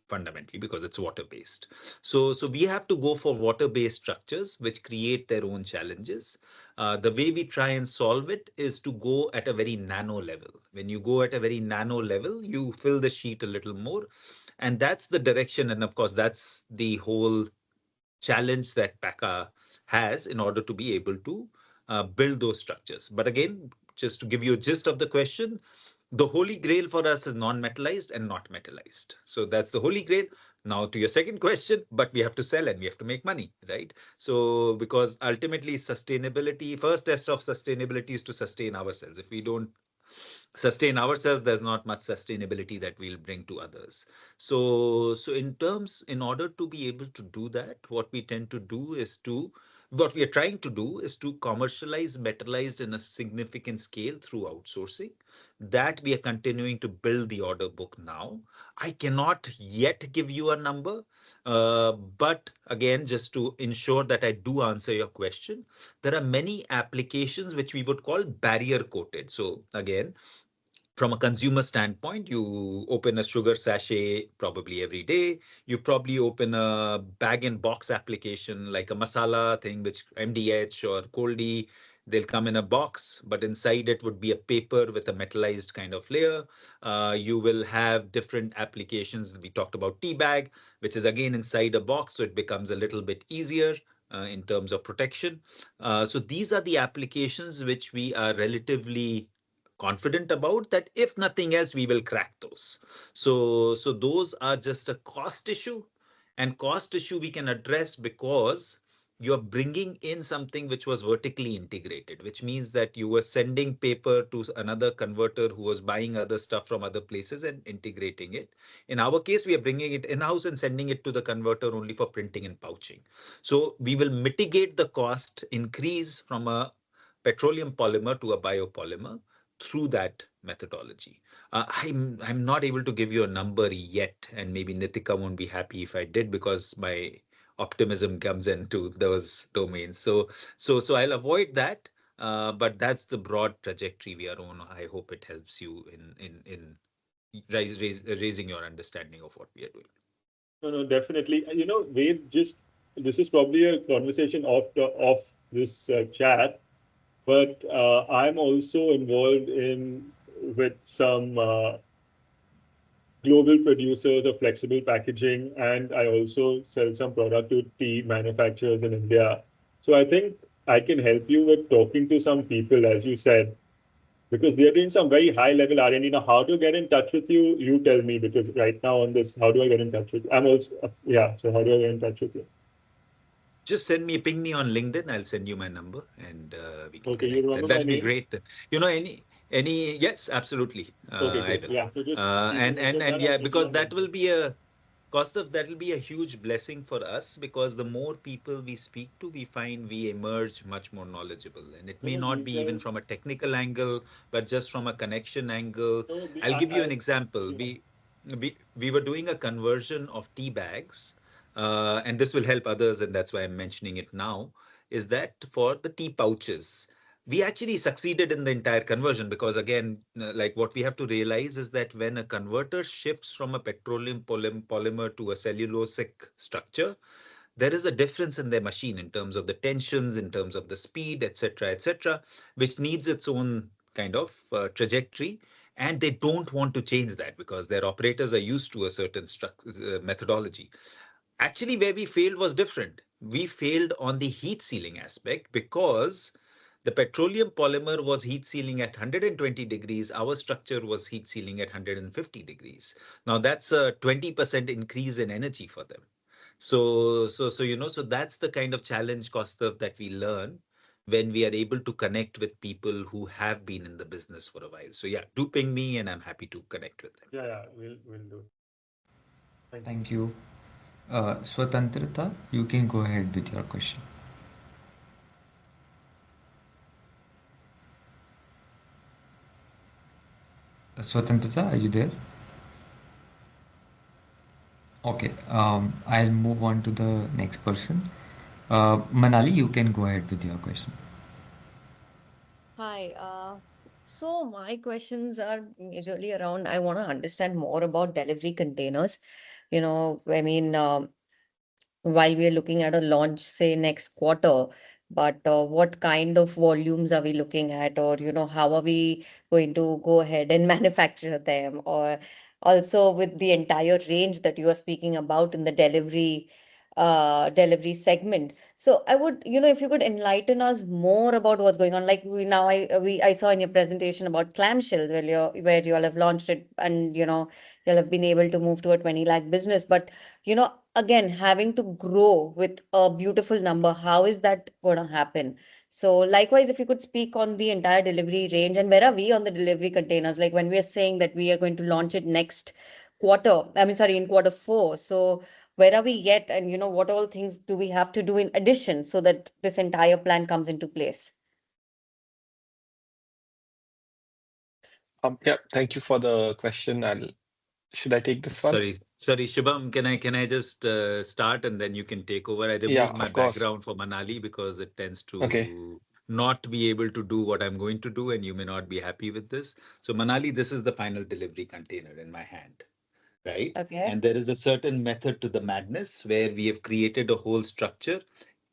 S3: fundamentally, because it's water-based. So we have to go for water-based structures, which create their own challenges. The way we try and solve it is to go at a very nano level. When you go at a very nano level, you fill the sheet a little more. And that's the direction. And of course, that's the whole challenge that Pakka has in order to be able to build those structures. But again, just to give you a gist of the question, the holy grail for us is non-metallized and not metallized. So that's the holy grail. Now to your second question, but we have to sell and we have to make money, right? So because ultimately sustainability, first test of sustainability is to sustain ourselves. If we don't sustain ourselves, there's not much sustainability that we'll bring to others. So in order to be able to do that, what we are trying to do is to commercialize metallized in a significant scale through outsourcing. That we are continuing to build the order book now. I cannot yet give you a number, but again, just to ensure that I do answer your question, there are many applications which we would call barrier coated. So again, from a consumer standpoint, you open a sugar sachet probably every day. You probably open a bag and box application like a masala thing, which MDH or Coldy, they'll come in a box, but inside it would be a paper with a metallized kind of layer. You will have different applications. We talked about tea bag, which is again inside a box, so it becomes a little bit easier in terms of protection. So these are the applications which we are relatively confident about, that if nothing else, we will crack those. So those are just a cost issue, and cost issue we can address because you're bringing in something which was vertically integrated, which means that you were sending paper to another converter who was buying other stuff from other places and integrating it. In our case, we are bringing it in-house and sending it to the converter only for printing and pouching. So we will mitigate the cost increase from a petroleum polymer to a biopolymer through that methodology. I'm not able to give you a number yet, and maybe Nitika won't be happy if I did, because my optimism comes into those domains. So I'll avoid that. But that's the broad trajectory we are on. I hope it helps you in raising your understanding of what we are doing.
S1: No, definitely. This is probably a conversation off this chat, but I'm also involved with some global producers of flexible packaging, and I also sell some product to tea manufacturers in India. So I think I can help you with talking to some people, as you said, because they're doing some very high level R&D. Now, how to get in touch with you? You tell me, because right now on this, how do I get in touch with you? I'm also, yeah. So how do I get in touch with you?
S3: Just ping me on LinkedIn. I'll send you my number, and we can
S1: Okay, you
S3: connect.
S1: remember
S3: And
S1: my
S3: that'll be
S1: name?
S3: great. Yes, absolutely.
S1: Okay,
S3: I
S1: good.
S3: will.
S1: Yeah, so just
S3: And
S1: I'll
S3: yeah,
S1: send you
S3: because
S1: on
S3: that will
S1: LinkedIn.
S3: be a that will be a huge blessing for us, because the more people we speak to, we find we emerge much more knowledgeable. And it may
S1: No,
S3: not
S1: these
S3: be even
S1: guys,
S3: from a technical angle, but just from a connection angle.
S1: no,
S3: I'll give you an
S1: I
S3: example.
S1: yeah.
S3: We were doing a conversion of tea bags, and this will help others, and that's why I'm mentioning it now, is that for the tea pouches, we actually succeeded in the entire conversion, because again, like what we have to realize is that when a converter shifts from a petroleum polymer to a cellulosic structure, there is a difference in their machine in terms of the tensions, in terms of the speed, etc., which needs its own kind of trajectory. And they don't want to change that because their operators are used to a certain methodology. Actually, where we failed was different. we failed on the heat sealing aspect because the petroleum polymer was heat sealing at 120 degrees. Our structure was heat sealing at 150 degrees. Now that's a 20% increase in energy for them. So that's the kind of challenge cost curve that we learn when we are able to connect with people who have been in the business for a while. So yeah, do ping me and I'm happy to connect with them.
S1: Yeah, yeah, we'll do. Thank you.
S2: Thank you. Swatantrata, you can go ahead with your question. Swatantrata, are you there? Okay, I'll move on to the next person. Manali, you can go ahead with your question.
S11: Hi. So my questions are majorly around, I want to understand more about delivery containers. I mean, while we are looking at a launch, say next quarter, but what kind of volumes are we looking at, or how are we going to go ahead and manufacture them, or also with the entire range that you are speaking about in the delivery segment. So I would, if you could enlighten us more about what's going on. Like I saw in your presentation about clamshells where you all have launched it, and you'll have been able to move to a 20 lakh business. But again, having to grow with a beautiful number, how is that going to happen? So likewise, if you could speak on the entire delivery range, and where are we on the delivery containers, like when we are saying that we are going to launch it next quarter, I mean, sorry, in quarter four. So where are we yet, and what all things do we have to do in addition so that this entire plan comes into place?
S4: Yeah, thank you for the question. Should I take this one?
S3: Sorry, Shubham, can I just start and then you can take over? I
S4: Yeah,
S3: removed my
S4: of course.
S3: background for Manali because it tends
S4: Okay.
S3: to not be able to do what I'm going to do, and you may not be happy with this. So, Manali, this is the final delivery container in my hand, right?
S11: Okay.
S3: And there is a certain method to the madness where we have created a whole structure.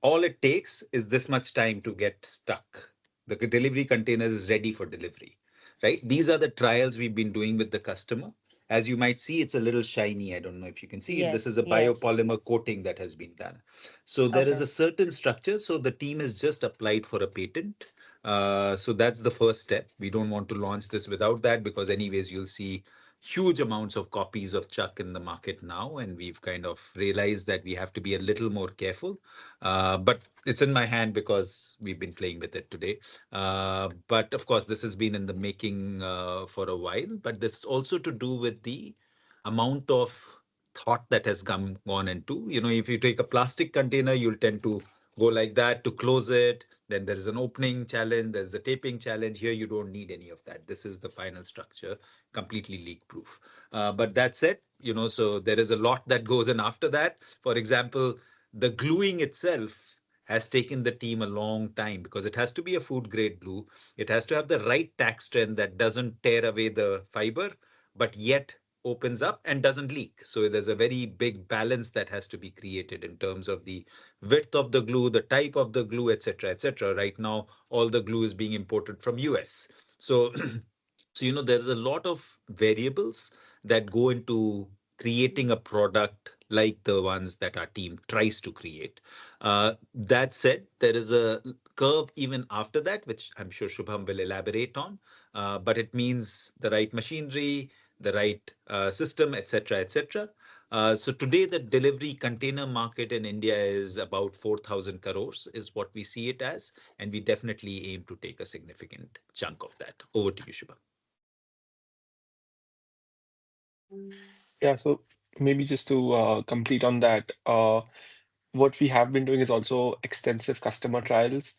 S3: All it takes is this much time to get stuck. The delivery container is ready for delivery, right? These are the trials we've been doing with the customer. As you might see, it's a little shiny. I don't know if you can see it. This
S11: Yes,
S3: is a
S11: yes.
S3: biopolymer coating that has been done. So there is
S11: Okay.
S3: a certain structure. So the team has just applied for a patent. So that's the first step. We don't want to launch this without that because, anyways, you'll see huge amounts of copies of Chuck in the market now, and we've kind of realized that we have to be a little more careful. But it's in my hand because we've been playing with it today. But of course, this has been in the making for a while. But this is also to do with the amount of thought that has gone into. If you take a plastic container, you'll tend to go like that to close it. Then there is an opening challenge. There's a taping challenge. Here, you don't need any of that. This is the final structure, completely leak proof. But that's it. So there is a lot that goes in after that. For example, the gluing itself has taken the team a long time because it has to be a food grade glue. It has to have the right tack strength that doesn't tear away the fiber, but yet opens up and doesn't leak. So there's a very big balance that has to be created in terms of the width of the glue, the type of the glue, etc., etc. Right now, all the glue is being imported from US. So there's a lot of variables that go into creating a product like the ones that our team tries to create. That said, there is a curve even after that, which I'm sure Shubham will elaborate on. But it means the right machinery, the right system, etc., etc. So today, the delivery container market in India is about 4,000 crores, is what we see it as, and we definitely aim to take a significant chunk of that. Over to you, Shubham.
S4: Yeah, so maybe just to complete on that, what we have been doing is also extensive customer trials,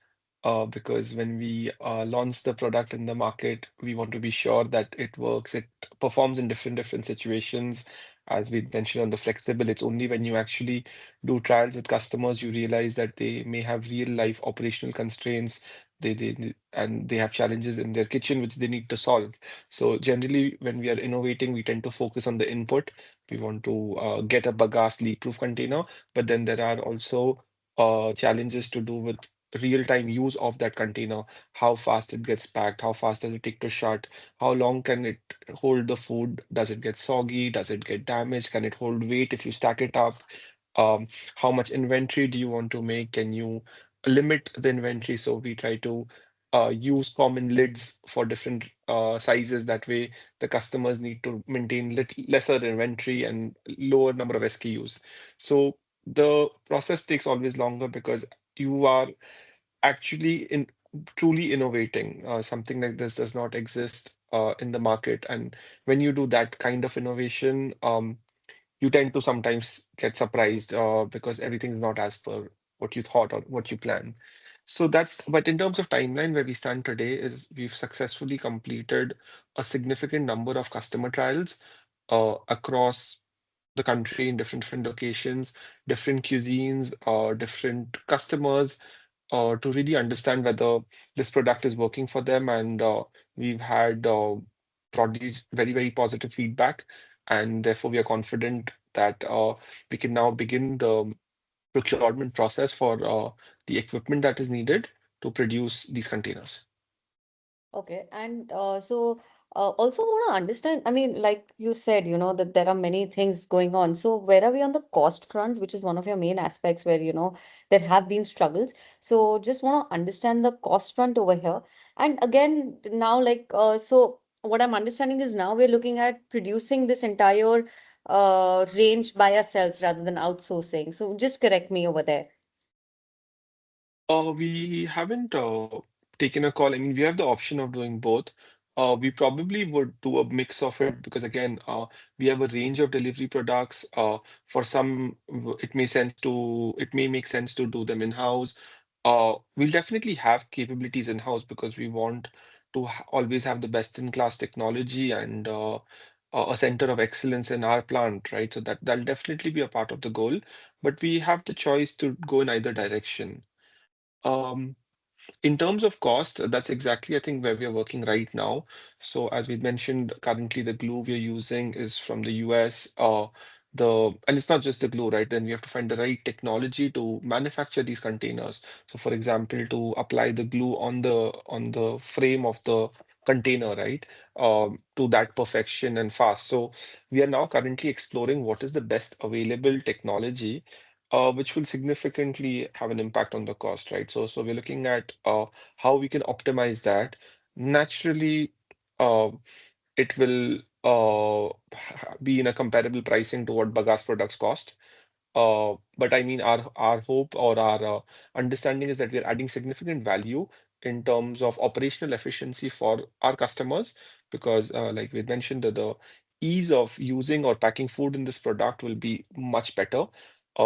S4: because when we launch the product in the market, we want to be sure that it works, it performs in different situations. As we mentioned on the flexible, it's only when you actually do trials with customers you realize that they may have real life operational constraints. And they have challenges in their kitchen which they need to solve. So generally, when we are innovating, we tend to focus on the input. We want to get a bagasse leak-proof container, but then there are also challenges to do with real-time use of that container, how fast it gets packed, how fast does it take to shut, how long can it hold the food, does it get soggy, does it get damaged, can it hold weight if you stack it up, Um, how much inventory do you want to make? Can you limit the inventory? So we try to use common lids for different sizes. That way, the customers need to maintain lesser inventory and lower number of SKUs. So the process takes always longer because you are actually in truly innovating. Something like this does not exist in the market, and when you do that kind of innovation, you tend to sometimes get surprised because everything's not as per what you thought or what you planned. So but in terms of timeline, where we stand today is we've successfully completed a significant number of customer trials across the country in different locations, different cuisines, different customers, to really understand whether this product is working for them. And we've had broadly very positive feedback. And therefore, we are confident that we can now begin the procurement process for the equipment that is needed to produce these containers.
S11: Okay, and also want to understand, I mean, like you said, that there are many things going on. So where are we on the cost front, which is one of your main aspects where, there have been struggles. So just want to understand the cost front over here. And again, now so what I'm understanding is now we're looking at producing this entire range by ourselves rather than outsourcing. So just correct me over there.
S4: We haven't taken a call. I mean, we have the option of doing both. We probably would do a mix of it because, again, we have a range of delivery products. For some, it may make sense to do them in-house. We'll definitely have capabilities in-house because we want to always have the best-in-class technology and a center of excellence in our plant, right? So that'll definitely be a part of the goal. But we have the choice to go in either direction. Um, in terms of cost, that's exactly, I think, where we are working right now. So as we mentioned, currently the glue we are using is from the US. And it's not just the glue, right? Then we have to find the right technology to manufacture these containers. So for example, to apply the glue on the frame of the container, right? To that perfection and fast. So we are now currently exploring what is the best available technology which will significantly have an impact on the cost, right? So we're looking at how we can optimize that. Naturally, uh, it will be in a comparable pricing to what Baga's products cost. But I mean, our hope or our understanding is that we're adding significant value in terms of operational efficiency for our customers, because, like we mentioned, that the ease of using or packing food in this product will be much better.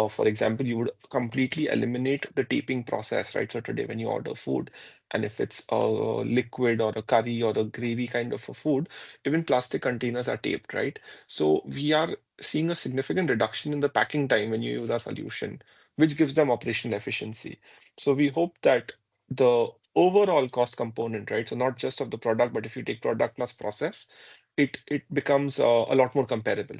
S4: For example, you would completely eliminate the taping process, right? So today, when you order food, and if it's a liquid or a curry or a gravy kind of a food, even plastic containers are taped, right? So we are seeing a significant reduction in the packing time when you use our solution, which gives them operational efficiency. So we hope that the overall cost component, right? So not just of the product, but if you take product plus process, it becomes a lot more comparable.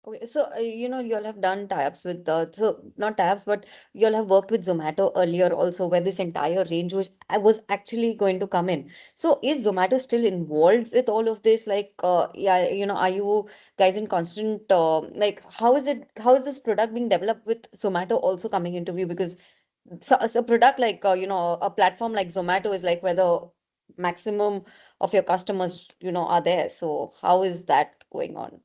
S11: Okay, so you all have done tie-ups with so not tie-ups, but you all have worked with Zomato earlier also, where this entire range was actually going to come in. So is Zomato still involved with all of this? Like, yeah, are you guys in constant like how is it? How is this product being developed with Zomato also coming into view? Because so a product like a platform like Zomato is like where the maximum of your customers are there. So how is that going on?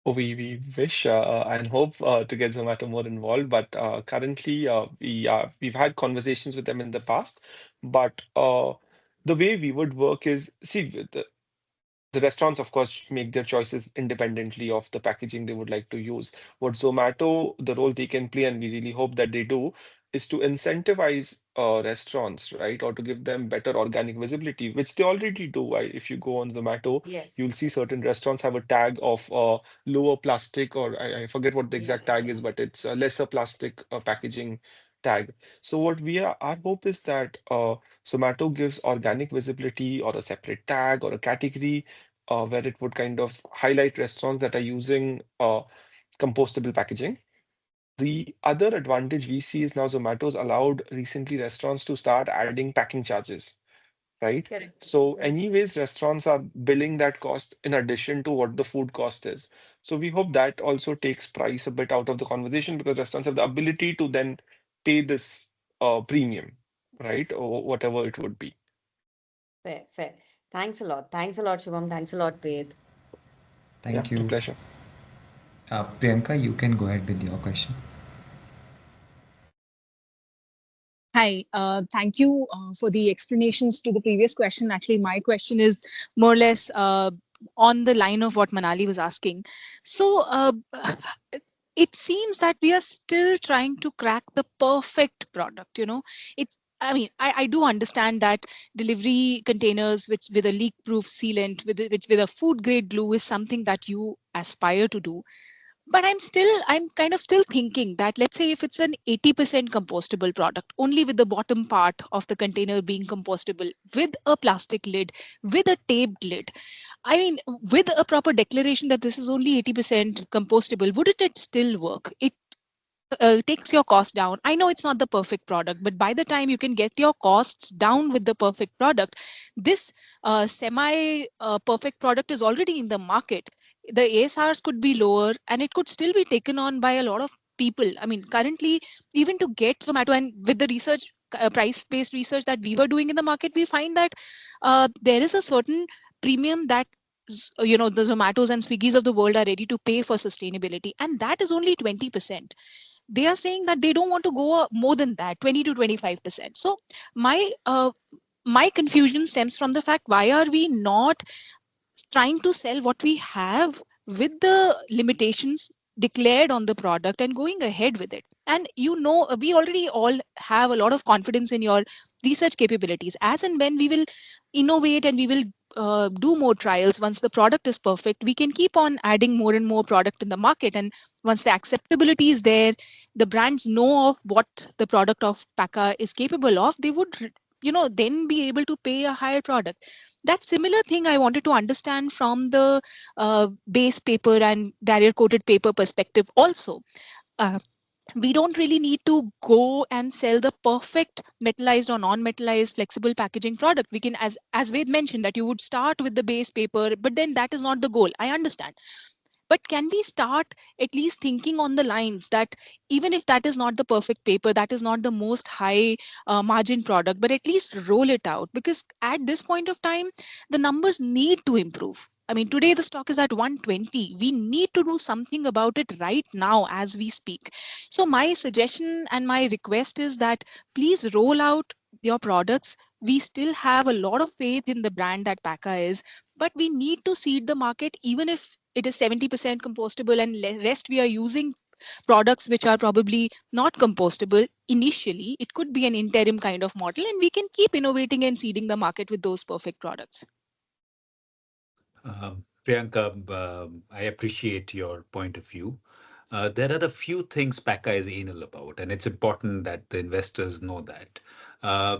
S4: We wish and hope to get Zomato more involved, but currently we've had conversations with them in the past. But the way we would work is, see, the restaurants, of course, make their choices independently of the packaging they would like to use. What Zomato, the role they can play, and we really hope that they do, is to incentivize restaurants, right? Or to give them better organic visibility, which they already do. Right? If you go on Zomato,
S11: Yes,
S4: you'll see certain
S11: yes.
S4: restaurants have a tag of lower plastic, or I forget what the
S11: Yeah,
S4: exact tag
S11: yeah.
S4: is, but it's a lesser plastic packaging tag. So our hope is that Zomato gives organic visibility or a separate tag or a category where it would kind of highlight restaurants that are using compostable packaging. The other advantage we see is now Zomato's allowed recently restaurants to start adding packing charges. right?
S11: Correct.
S4: So
S11: Right.
S4: anyways, restaurants are billing that cost in addition to what the food cost is. So we hope that also takes price a bit out of the conversation because restaurants have the ability to then pay this premium, right? Or whatever it would be.
S11: Fair, fair. Thanks a lot. Thanks a lot, Shubham. Thanks a lot, Ved.
S4: Yeah,
S2: Thank
S4: my
S2: you.
S4: pleasure.
S2: Priyanka, you can go ahead with your question.
S12: Hi, thank you for the explanations to the previous question. Actually, my question is more or less on the line of what Manali was asking. So, it seems that we are still trying to crack the perfect product. It's. I mean, I do understand that delivery containers which with a leak-proof sealant, with a food grade glue, is something that you aspire to do. But I'm kind of still thinking that, let's say if it's an 80% compostable product, only with the bottom part of the container being compostable, with a plastic lid, with a taped lid, I mean, with a proper declaration that this is only 80% compostable, wouldn't it still work? It takes your cost down. I know it's not the perfect product, but by the time you can get your costs down with the perfect product, this semi perfect product is already in the market. The ASRs could be lower and it could still be taken on by a lot of people. I mean, currently, even to get Zomato, and with the research, price based research that we were doing in the market, we find that there is a certain premium that the Zomatos and Swiggies of the world are ready to pay for sustainability, and that is only 20%. They are saying that they don't want to go more than that, 20 to 25%. So my confusion stems from the fact, why are we not trying to sell what we have with the limitations declared on the product and going ahead with it? And we already all have a lot of confidence in your research capabilities. As and when we will innovate and we will do more trials, once the product is perfect, we can keep on adding more and more product in the market. And once the acceptability is there, the brands know of what the product of Pakka is capable of, they would then be able to pay a higher product. That similar thing I wanted to understand from the base paper and barrier coated paper perspective also. Uh, we don't really need to go and sell the perfect metallized or non-metallized flexible packaging product. We can, as Ved mentioned, that you would start with the base paper, but then that is not the goal. I understand, but can we start at least thinking on the lines that even if that is not the perfect paper, that is not the most high margin product, but at least roll it out? Because at this point of time, the numbers need to improve. I mean, today the stock is at 120. We need to do something about it right now as we speak. So my suggestion and my request is that please roll out your products. We still have a lot of faith in the brand that Pakka is, but we need to seed the market, even if it is 70% compostable and rest we are using products which are probably not compostable initially. It could be an interim kind of model, and we can keep innovating and seeding the market with those perfect products.
S3: Priyanka, I appreciate your point of view. There are a few things Pakka is anal about, and it's important that the investors know that.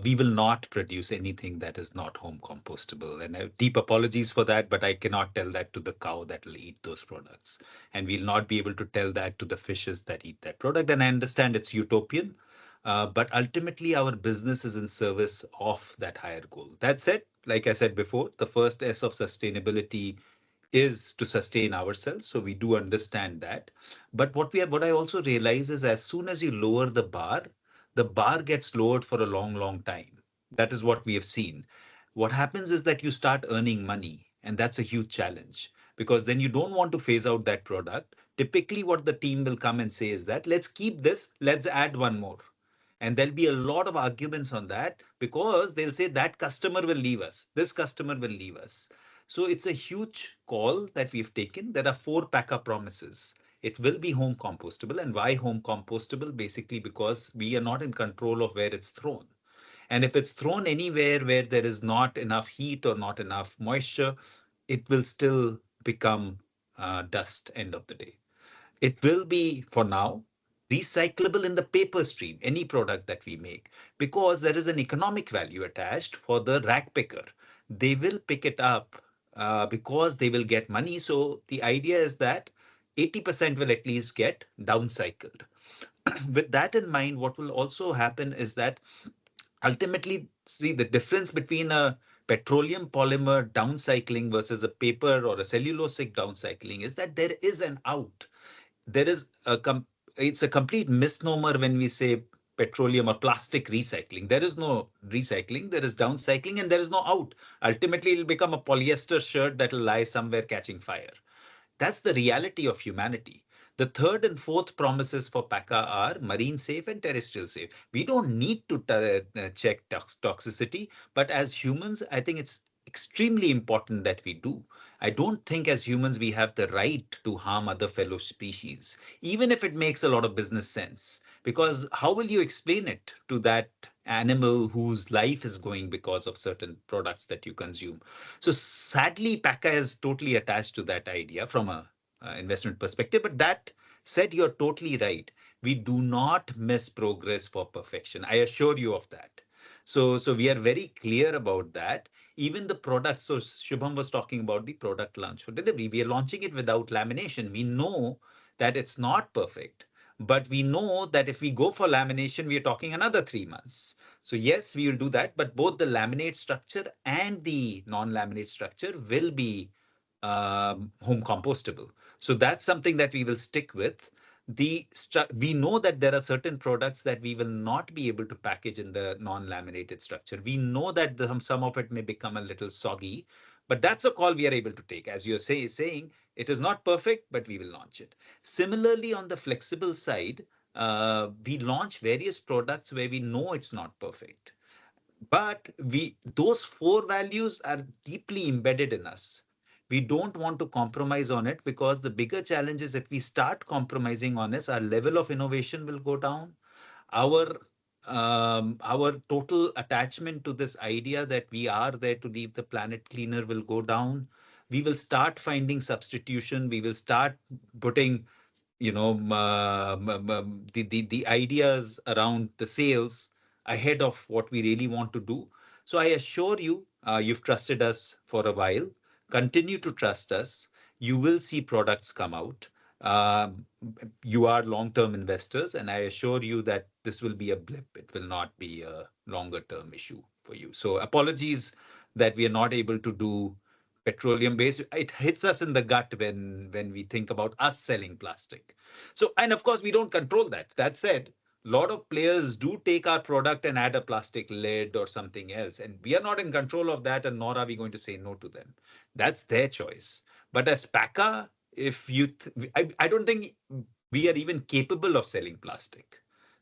S3: We will not produce anything that is not home compostable. And I have deep apologies for that, but I cannot tell that to the cow that will eat those products. And we'll not be able to tell that to the fishes that eat that product. And I understand it's utopian, but ultimately our business is in service of that higher goal. That said, like I said before, the first S of sustainability is to sustain ourselves. So we do understand that. But what I also realize is as soon as you lower the bar gets lowered for a long, long time. That is what we have seen. What happens is that you start earning money, and that's a huge challenge because then you don't want to phase out that product. Typically, what the team will come and say is that let's keep this, let's add one more. And there'll be a lot of arguments on that because they'll say that customer will leave us, this customer will leave us. So it's a huge call that we've taken. There are four Pakka promises. It will be home compostable. And why home compostable? Basically, because we are not in control of where it's thrown. And if it's thrown anywhere where there is not enough heat or not enough moisture, it will still become dust end of the day. It will be, for now, recyclable in the paper stream, any product that we make, because there is an economic value attached for the rack picker. They will pick it up because they will get money. So the idea is that 80% will at least get downcycled. With that in mind, what will also happen is that ultimately, see the difference between a petroleum polymer downcycling versus a paper or a cellulosic downcycling is that there is an out. There is it's a complete misnomer when we say petroleum or plastic recycling. There is no recycling, there is downcycling, and there is no out. Ultimately, it'll become a polyester shirt that will lie somewhere catching fire. That's the reality of humanity. The third and fourth promises for Pakka are marine safe and terrestrial safe. We don't need to check toxicity, but as humans, I think it's extremely important that we do. I don't think as humans we have the right to harm other fellow species, even if it makes a lot of business sense. Because how will you explain it to that animal whose life is going because of certain products that you consume? So sadly, Pakka is totally attached to that idea from a investment perspective. But that said, you're totally right. We do not miss progress for perfection. I assure you of that. So we are very clear about that. Even the products. So Shubham was talking about the product launch for delivery. We are launching it without lamination. We know that it's not perfect, but we know that if we go for lamination, we are talking another 3 months. So yes, we will do that, but both the laminate structure and the non-laminate structure will be home compostable. So that's something that we will stick with. We know that there are certain products that we will not be able to package in the non-laminated structure. We know that some of it may become a little soggy, but that's a call we are able to take. As you're saying, it is not perfect, but we will launch it. Similarly, on the flexible side, we launch various products where we know it's not perfect, but those four values are deeply embedded in us. We don't want to compromise on it, because the bigger challenge is if we start compromising on this, our level of innovation will go down. Our our total attachment to this idea that we are there to leave the planet cleaner will go down. We will start finding substitution. We will start putting the ideas around the sales ahead of what we really want to do. So I assure you, you've trusted us for a while. Continue to trust us. You will see products come out. Um, you are long-term investors, and I assure you that this will be a blip. It will not be a longer-term issue for you. So apologies that we are not able to do petroleum based. It hits us in the gut when we think about us selling plastic. So, and of course we don't control that. That said, a lot of players do take our product and add a plastic lid or something else, and we are not in control of that, and nor are we going to say no to them. That's their choice. But as Pakka, if you I don't think we are even capable of selling plastic.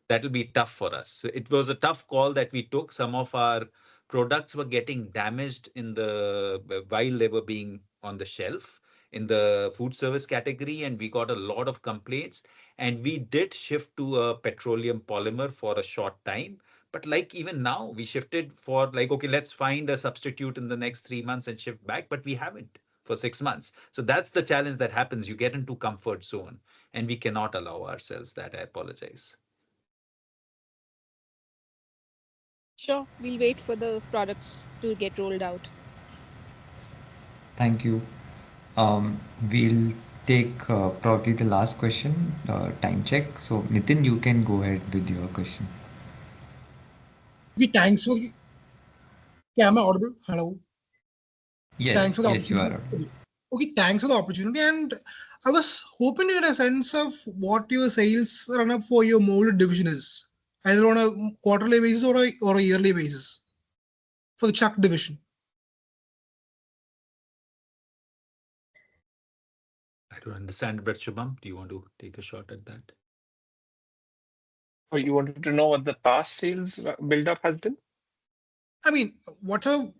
S3: That'll be tough for us. So it was a tough call that we took. Some of our products were getting damaged in the while they were being on the shelf in the food service category, and we got a lot of complaints, and we did shift to a petroleum polymer for a short time. But like even now, we shifted for like, okay, let's find a substitute in the next 3 months and shift back, but we haven't for 6 months. So that's the challenge that happens. You get into comfort zone, and we cannot allow ourselves that. I apologize.
S12: Sure, we'll wait for the products to get rolled out.
S2: Thank you. We'll take probably the last question, time check. So, Nitin, you can go ahead with your question.
S13: Okay, thanks for. Yeah, am I audible? Hello. Thanks
S2: Yes,
S13: for the
S2: yes, you are.
S13: opportunity. Okay, thanks for the opportunity. And I was hoping to get a sense of what your sales run up for your molded division is, either on a quarterly basis or a yearly basis for the Chuck division.
S3: I don't understand, but Shubham, do you want to take a shot at that?
S4: Or you wanted to know what the past sales buildup has been?
S13: I mean, what's a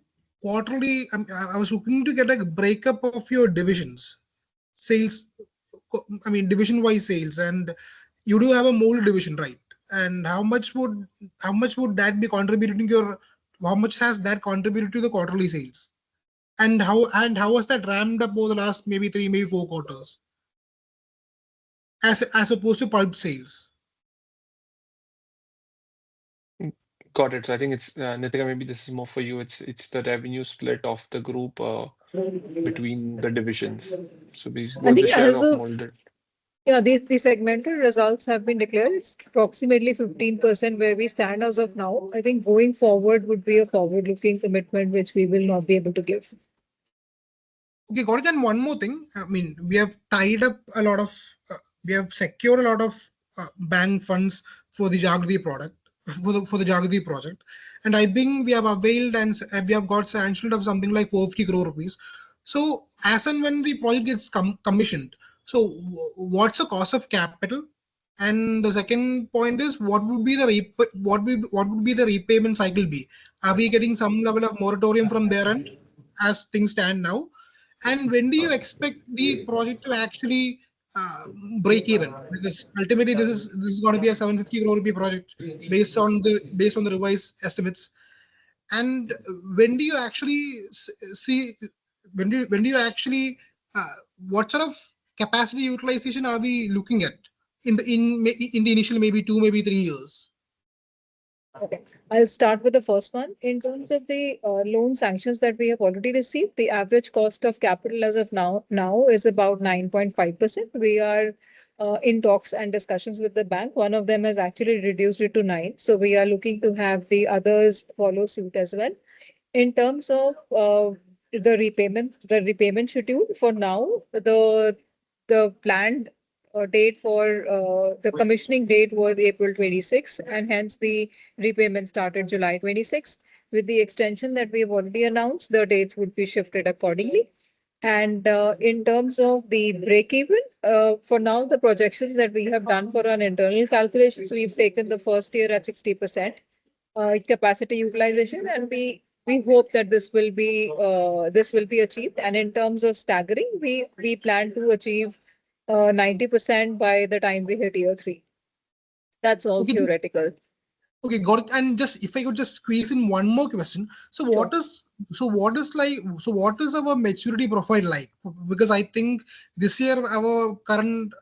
S13: quarterly? I was looking to get a breakup of your divisions, sales. I mean, division-wise sales, and you do have a mold division, right? And how much would that be contributing to your? How much has that contributed to the quarterly sales? And how was that ramped up over the last maybe 3, maybe 4 quarters, as opposed to pulp sales?
S4: Got it. So I think it's Nitika, maybe this is more for you. It's the revenue split of the group between the divisions. So
S6: I
S4: what's the
S6: think
S4: share
S6: as
S4: of
S6: of
S4: molded?
S6: Yeah, the segmental results have been declared. It's approximately 15% where we stand as of now. I think going forward would be a forward-looking commitment which we will not be able to give.
S13: Okay, got it. And one more thing. I mean, we have tied up a lot of, we have secured a lot of bank funds for the Jagriti product, for the Jagriti project, and I think we have availed and we have got sanctioned of something like 450 crore rupees. So as and when the project gets commissioned, so what's the cost of capital? And the second point is what would be the what would be the repayment cycle be? Are we getting some level of moratorium from their end as things stand now? And when do you expect the project to actually uh, break even? Because ultimately this is going to be a 750 crore rupee project based on the revised estimates. And when do you actually see when do you actually uh, what sort of capacity utilization are we looking at in the initial maybe 2 maybe 3 years?
S6: Okay, I'll start with the first one. In terms of the loan sanctions that we have already received, the average cost of capital as of now is about 9.5%. We are in talks and discussions with the bank. One of them has actually reduced it to 9. So we are looking to have the others follow suit as well. In terms of the repayment schedule for now, the planned date for the commissioning date was April 26, and hence the repayment started July 26. With the extension that we've already announced, the dates would be shifted accordingly. And in terms of the break even, for now, the projections that we have done for our internal calculations, we've taken the first year at 60% capacity utilization, and we hope that this will be achieved. And in terms of staggering, we plan to achieve 90% by the time we hit year 3. That's all
S13: Okay,
S6: theoretical.
S13: okay, got it. And just if I could just squeeze in one more question. So
S6: Sure.
S13: what is our maturity profile like? Because I think this year our current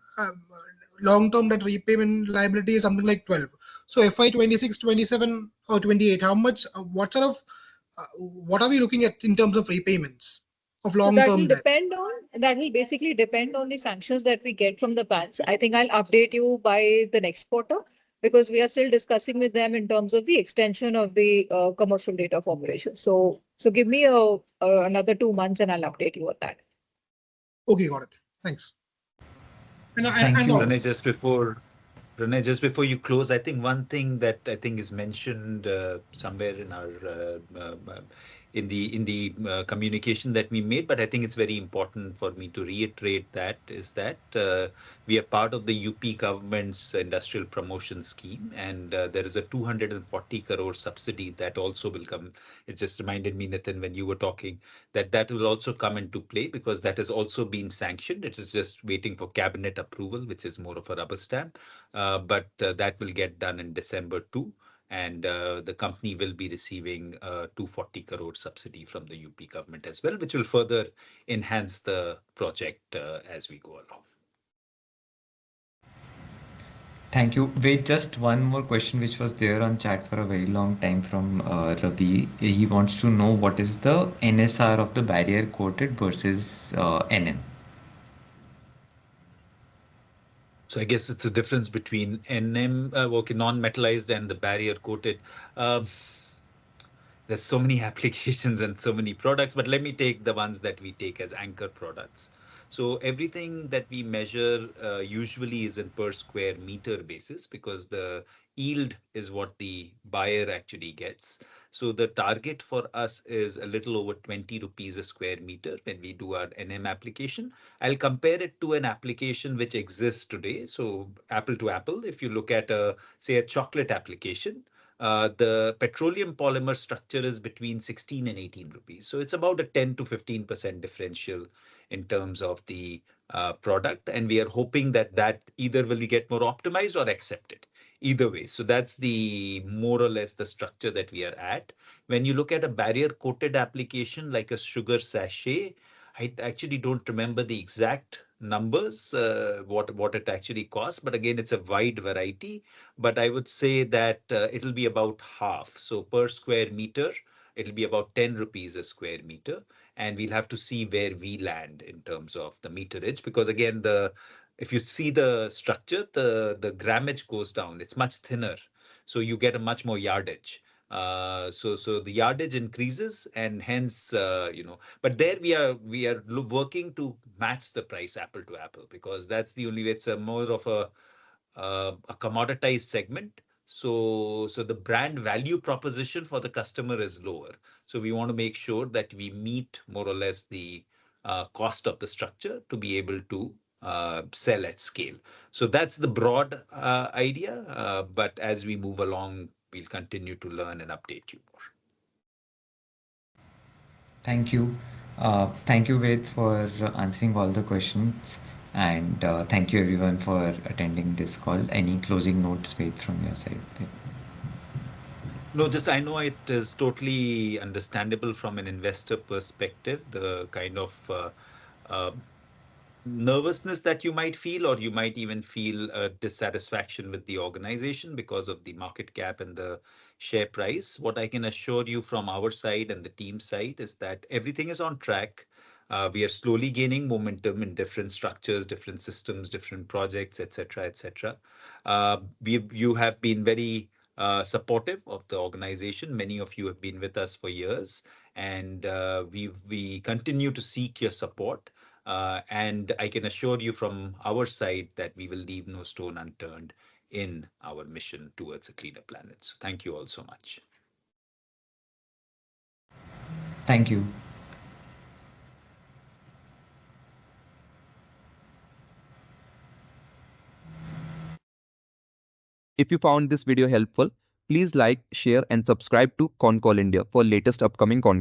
S13: long-term debt repayment liability is something like 12. So FY 26, 27 or 28, how much, what sort of, what are we looking at in terms of repayments of
S6: So
S13: long-term debt?
S6: that will basically depend on the sanctions that we get from the banks. I think I'll update you by the next quarter because we are still discussing with them in terms of the extension of the commercial date of operation. So give me another 2 months and I'll update you on that.
S13: Okay, got it. Thanks.
S2: Thank
S13: And all
S2: you.
S3: Pranay, just before you close, I think one thing that I think is mentioned somewhere in our in the communication that we made, but I think it's very important for me to reiterate that is that we are part of the UP government's industrial promotion scheme, and there is a 240 crore subsidy that also will come. It just reminded me, Nitin, when you were talking, that that will also come into play because that has also been sanctioned. It is just waiting for cabinet approval, which is more of a rubber stamp. But that will get done in December too. And the company will be receiving a 240 crore subsidy from the UP government as well, which will further enhance the project as we go along.
S2: Thank you. Wait, just one more question, which was there on chat for a very long time from Ravi. He wants to know what is the NSR of the barrier coated versus NM.
S3: So I guess it's a difference between NM, okay, non-metallized and the barrier coated. Um, there's so many applications and so many products, but let me take the ones that we take as anchor products. So everything that we measure usually is in per square meter basis because the yield is what the buyer actually gets. So the target for us is a little over 20 rupees a square meter when we do our NM application. I'll compare it to an application which exists today. So apple to apple, if you look at say a chocolate application, the petroleum polymer structure is between 16 and 18 rupees. So it's about a 10 to 15% differential in terms of the product. And we are hoping that that either will get more optimized or accepted. Either way. So that's the more or less the structure that we are at. When you look at a barrier coated application like a sugar sachet, I actually don't remember the exact numbers, what it actually costs. But again, it's a wide variety. But I would say that it'll be about half. So per square meter, it'll be about 10 rupees a square meter. And we'll have to see where we land in terms of the meterage, because again, the if you see the structure, the grammage goes down. It's much thinner, so you get a much more yardage. So the yardage increases, and hence But there we are working to match the price apple to apple, because that's the only way. It's a more of a commoditized segment. So the brand value proposition for the customer is lower. So we want to make sure that we meet more or less the cost of the structure to be able to sell at scale. So that's the broad idea. But as we move along, we'll continue to learn and update you more.
S2: Thank you. Thank you, Ved, for answering all the questions. And thank you, everyone, for attending this call. Any closing notes, Ved, from your side?
S3: No, just I know it is totally understandable from an investor perspective, the kind of uh, nervousness that you might feel, or you might even feel a dissatisfaction with the organization because of the market cap and the share price. What I can assure you from our side and the team side is that everything is on track. We are slowly gaining momentum in different structures, different systems, different projects, etc., etc. You have been very supportive of the organization. Many of you have been with us for years, and we continue to seek your support. And I can assure you from our side that we will leave no stone unturned in our mission towards a cleaner planet. So thank you all so much.
S2: Thank you.
S14: If you found this video helpful, please like, share, and subscribe to Concall India for latest upcoming content.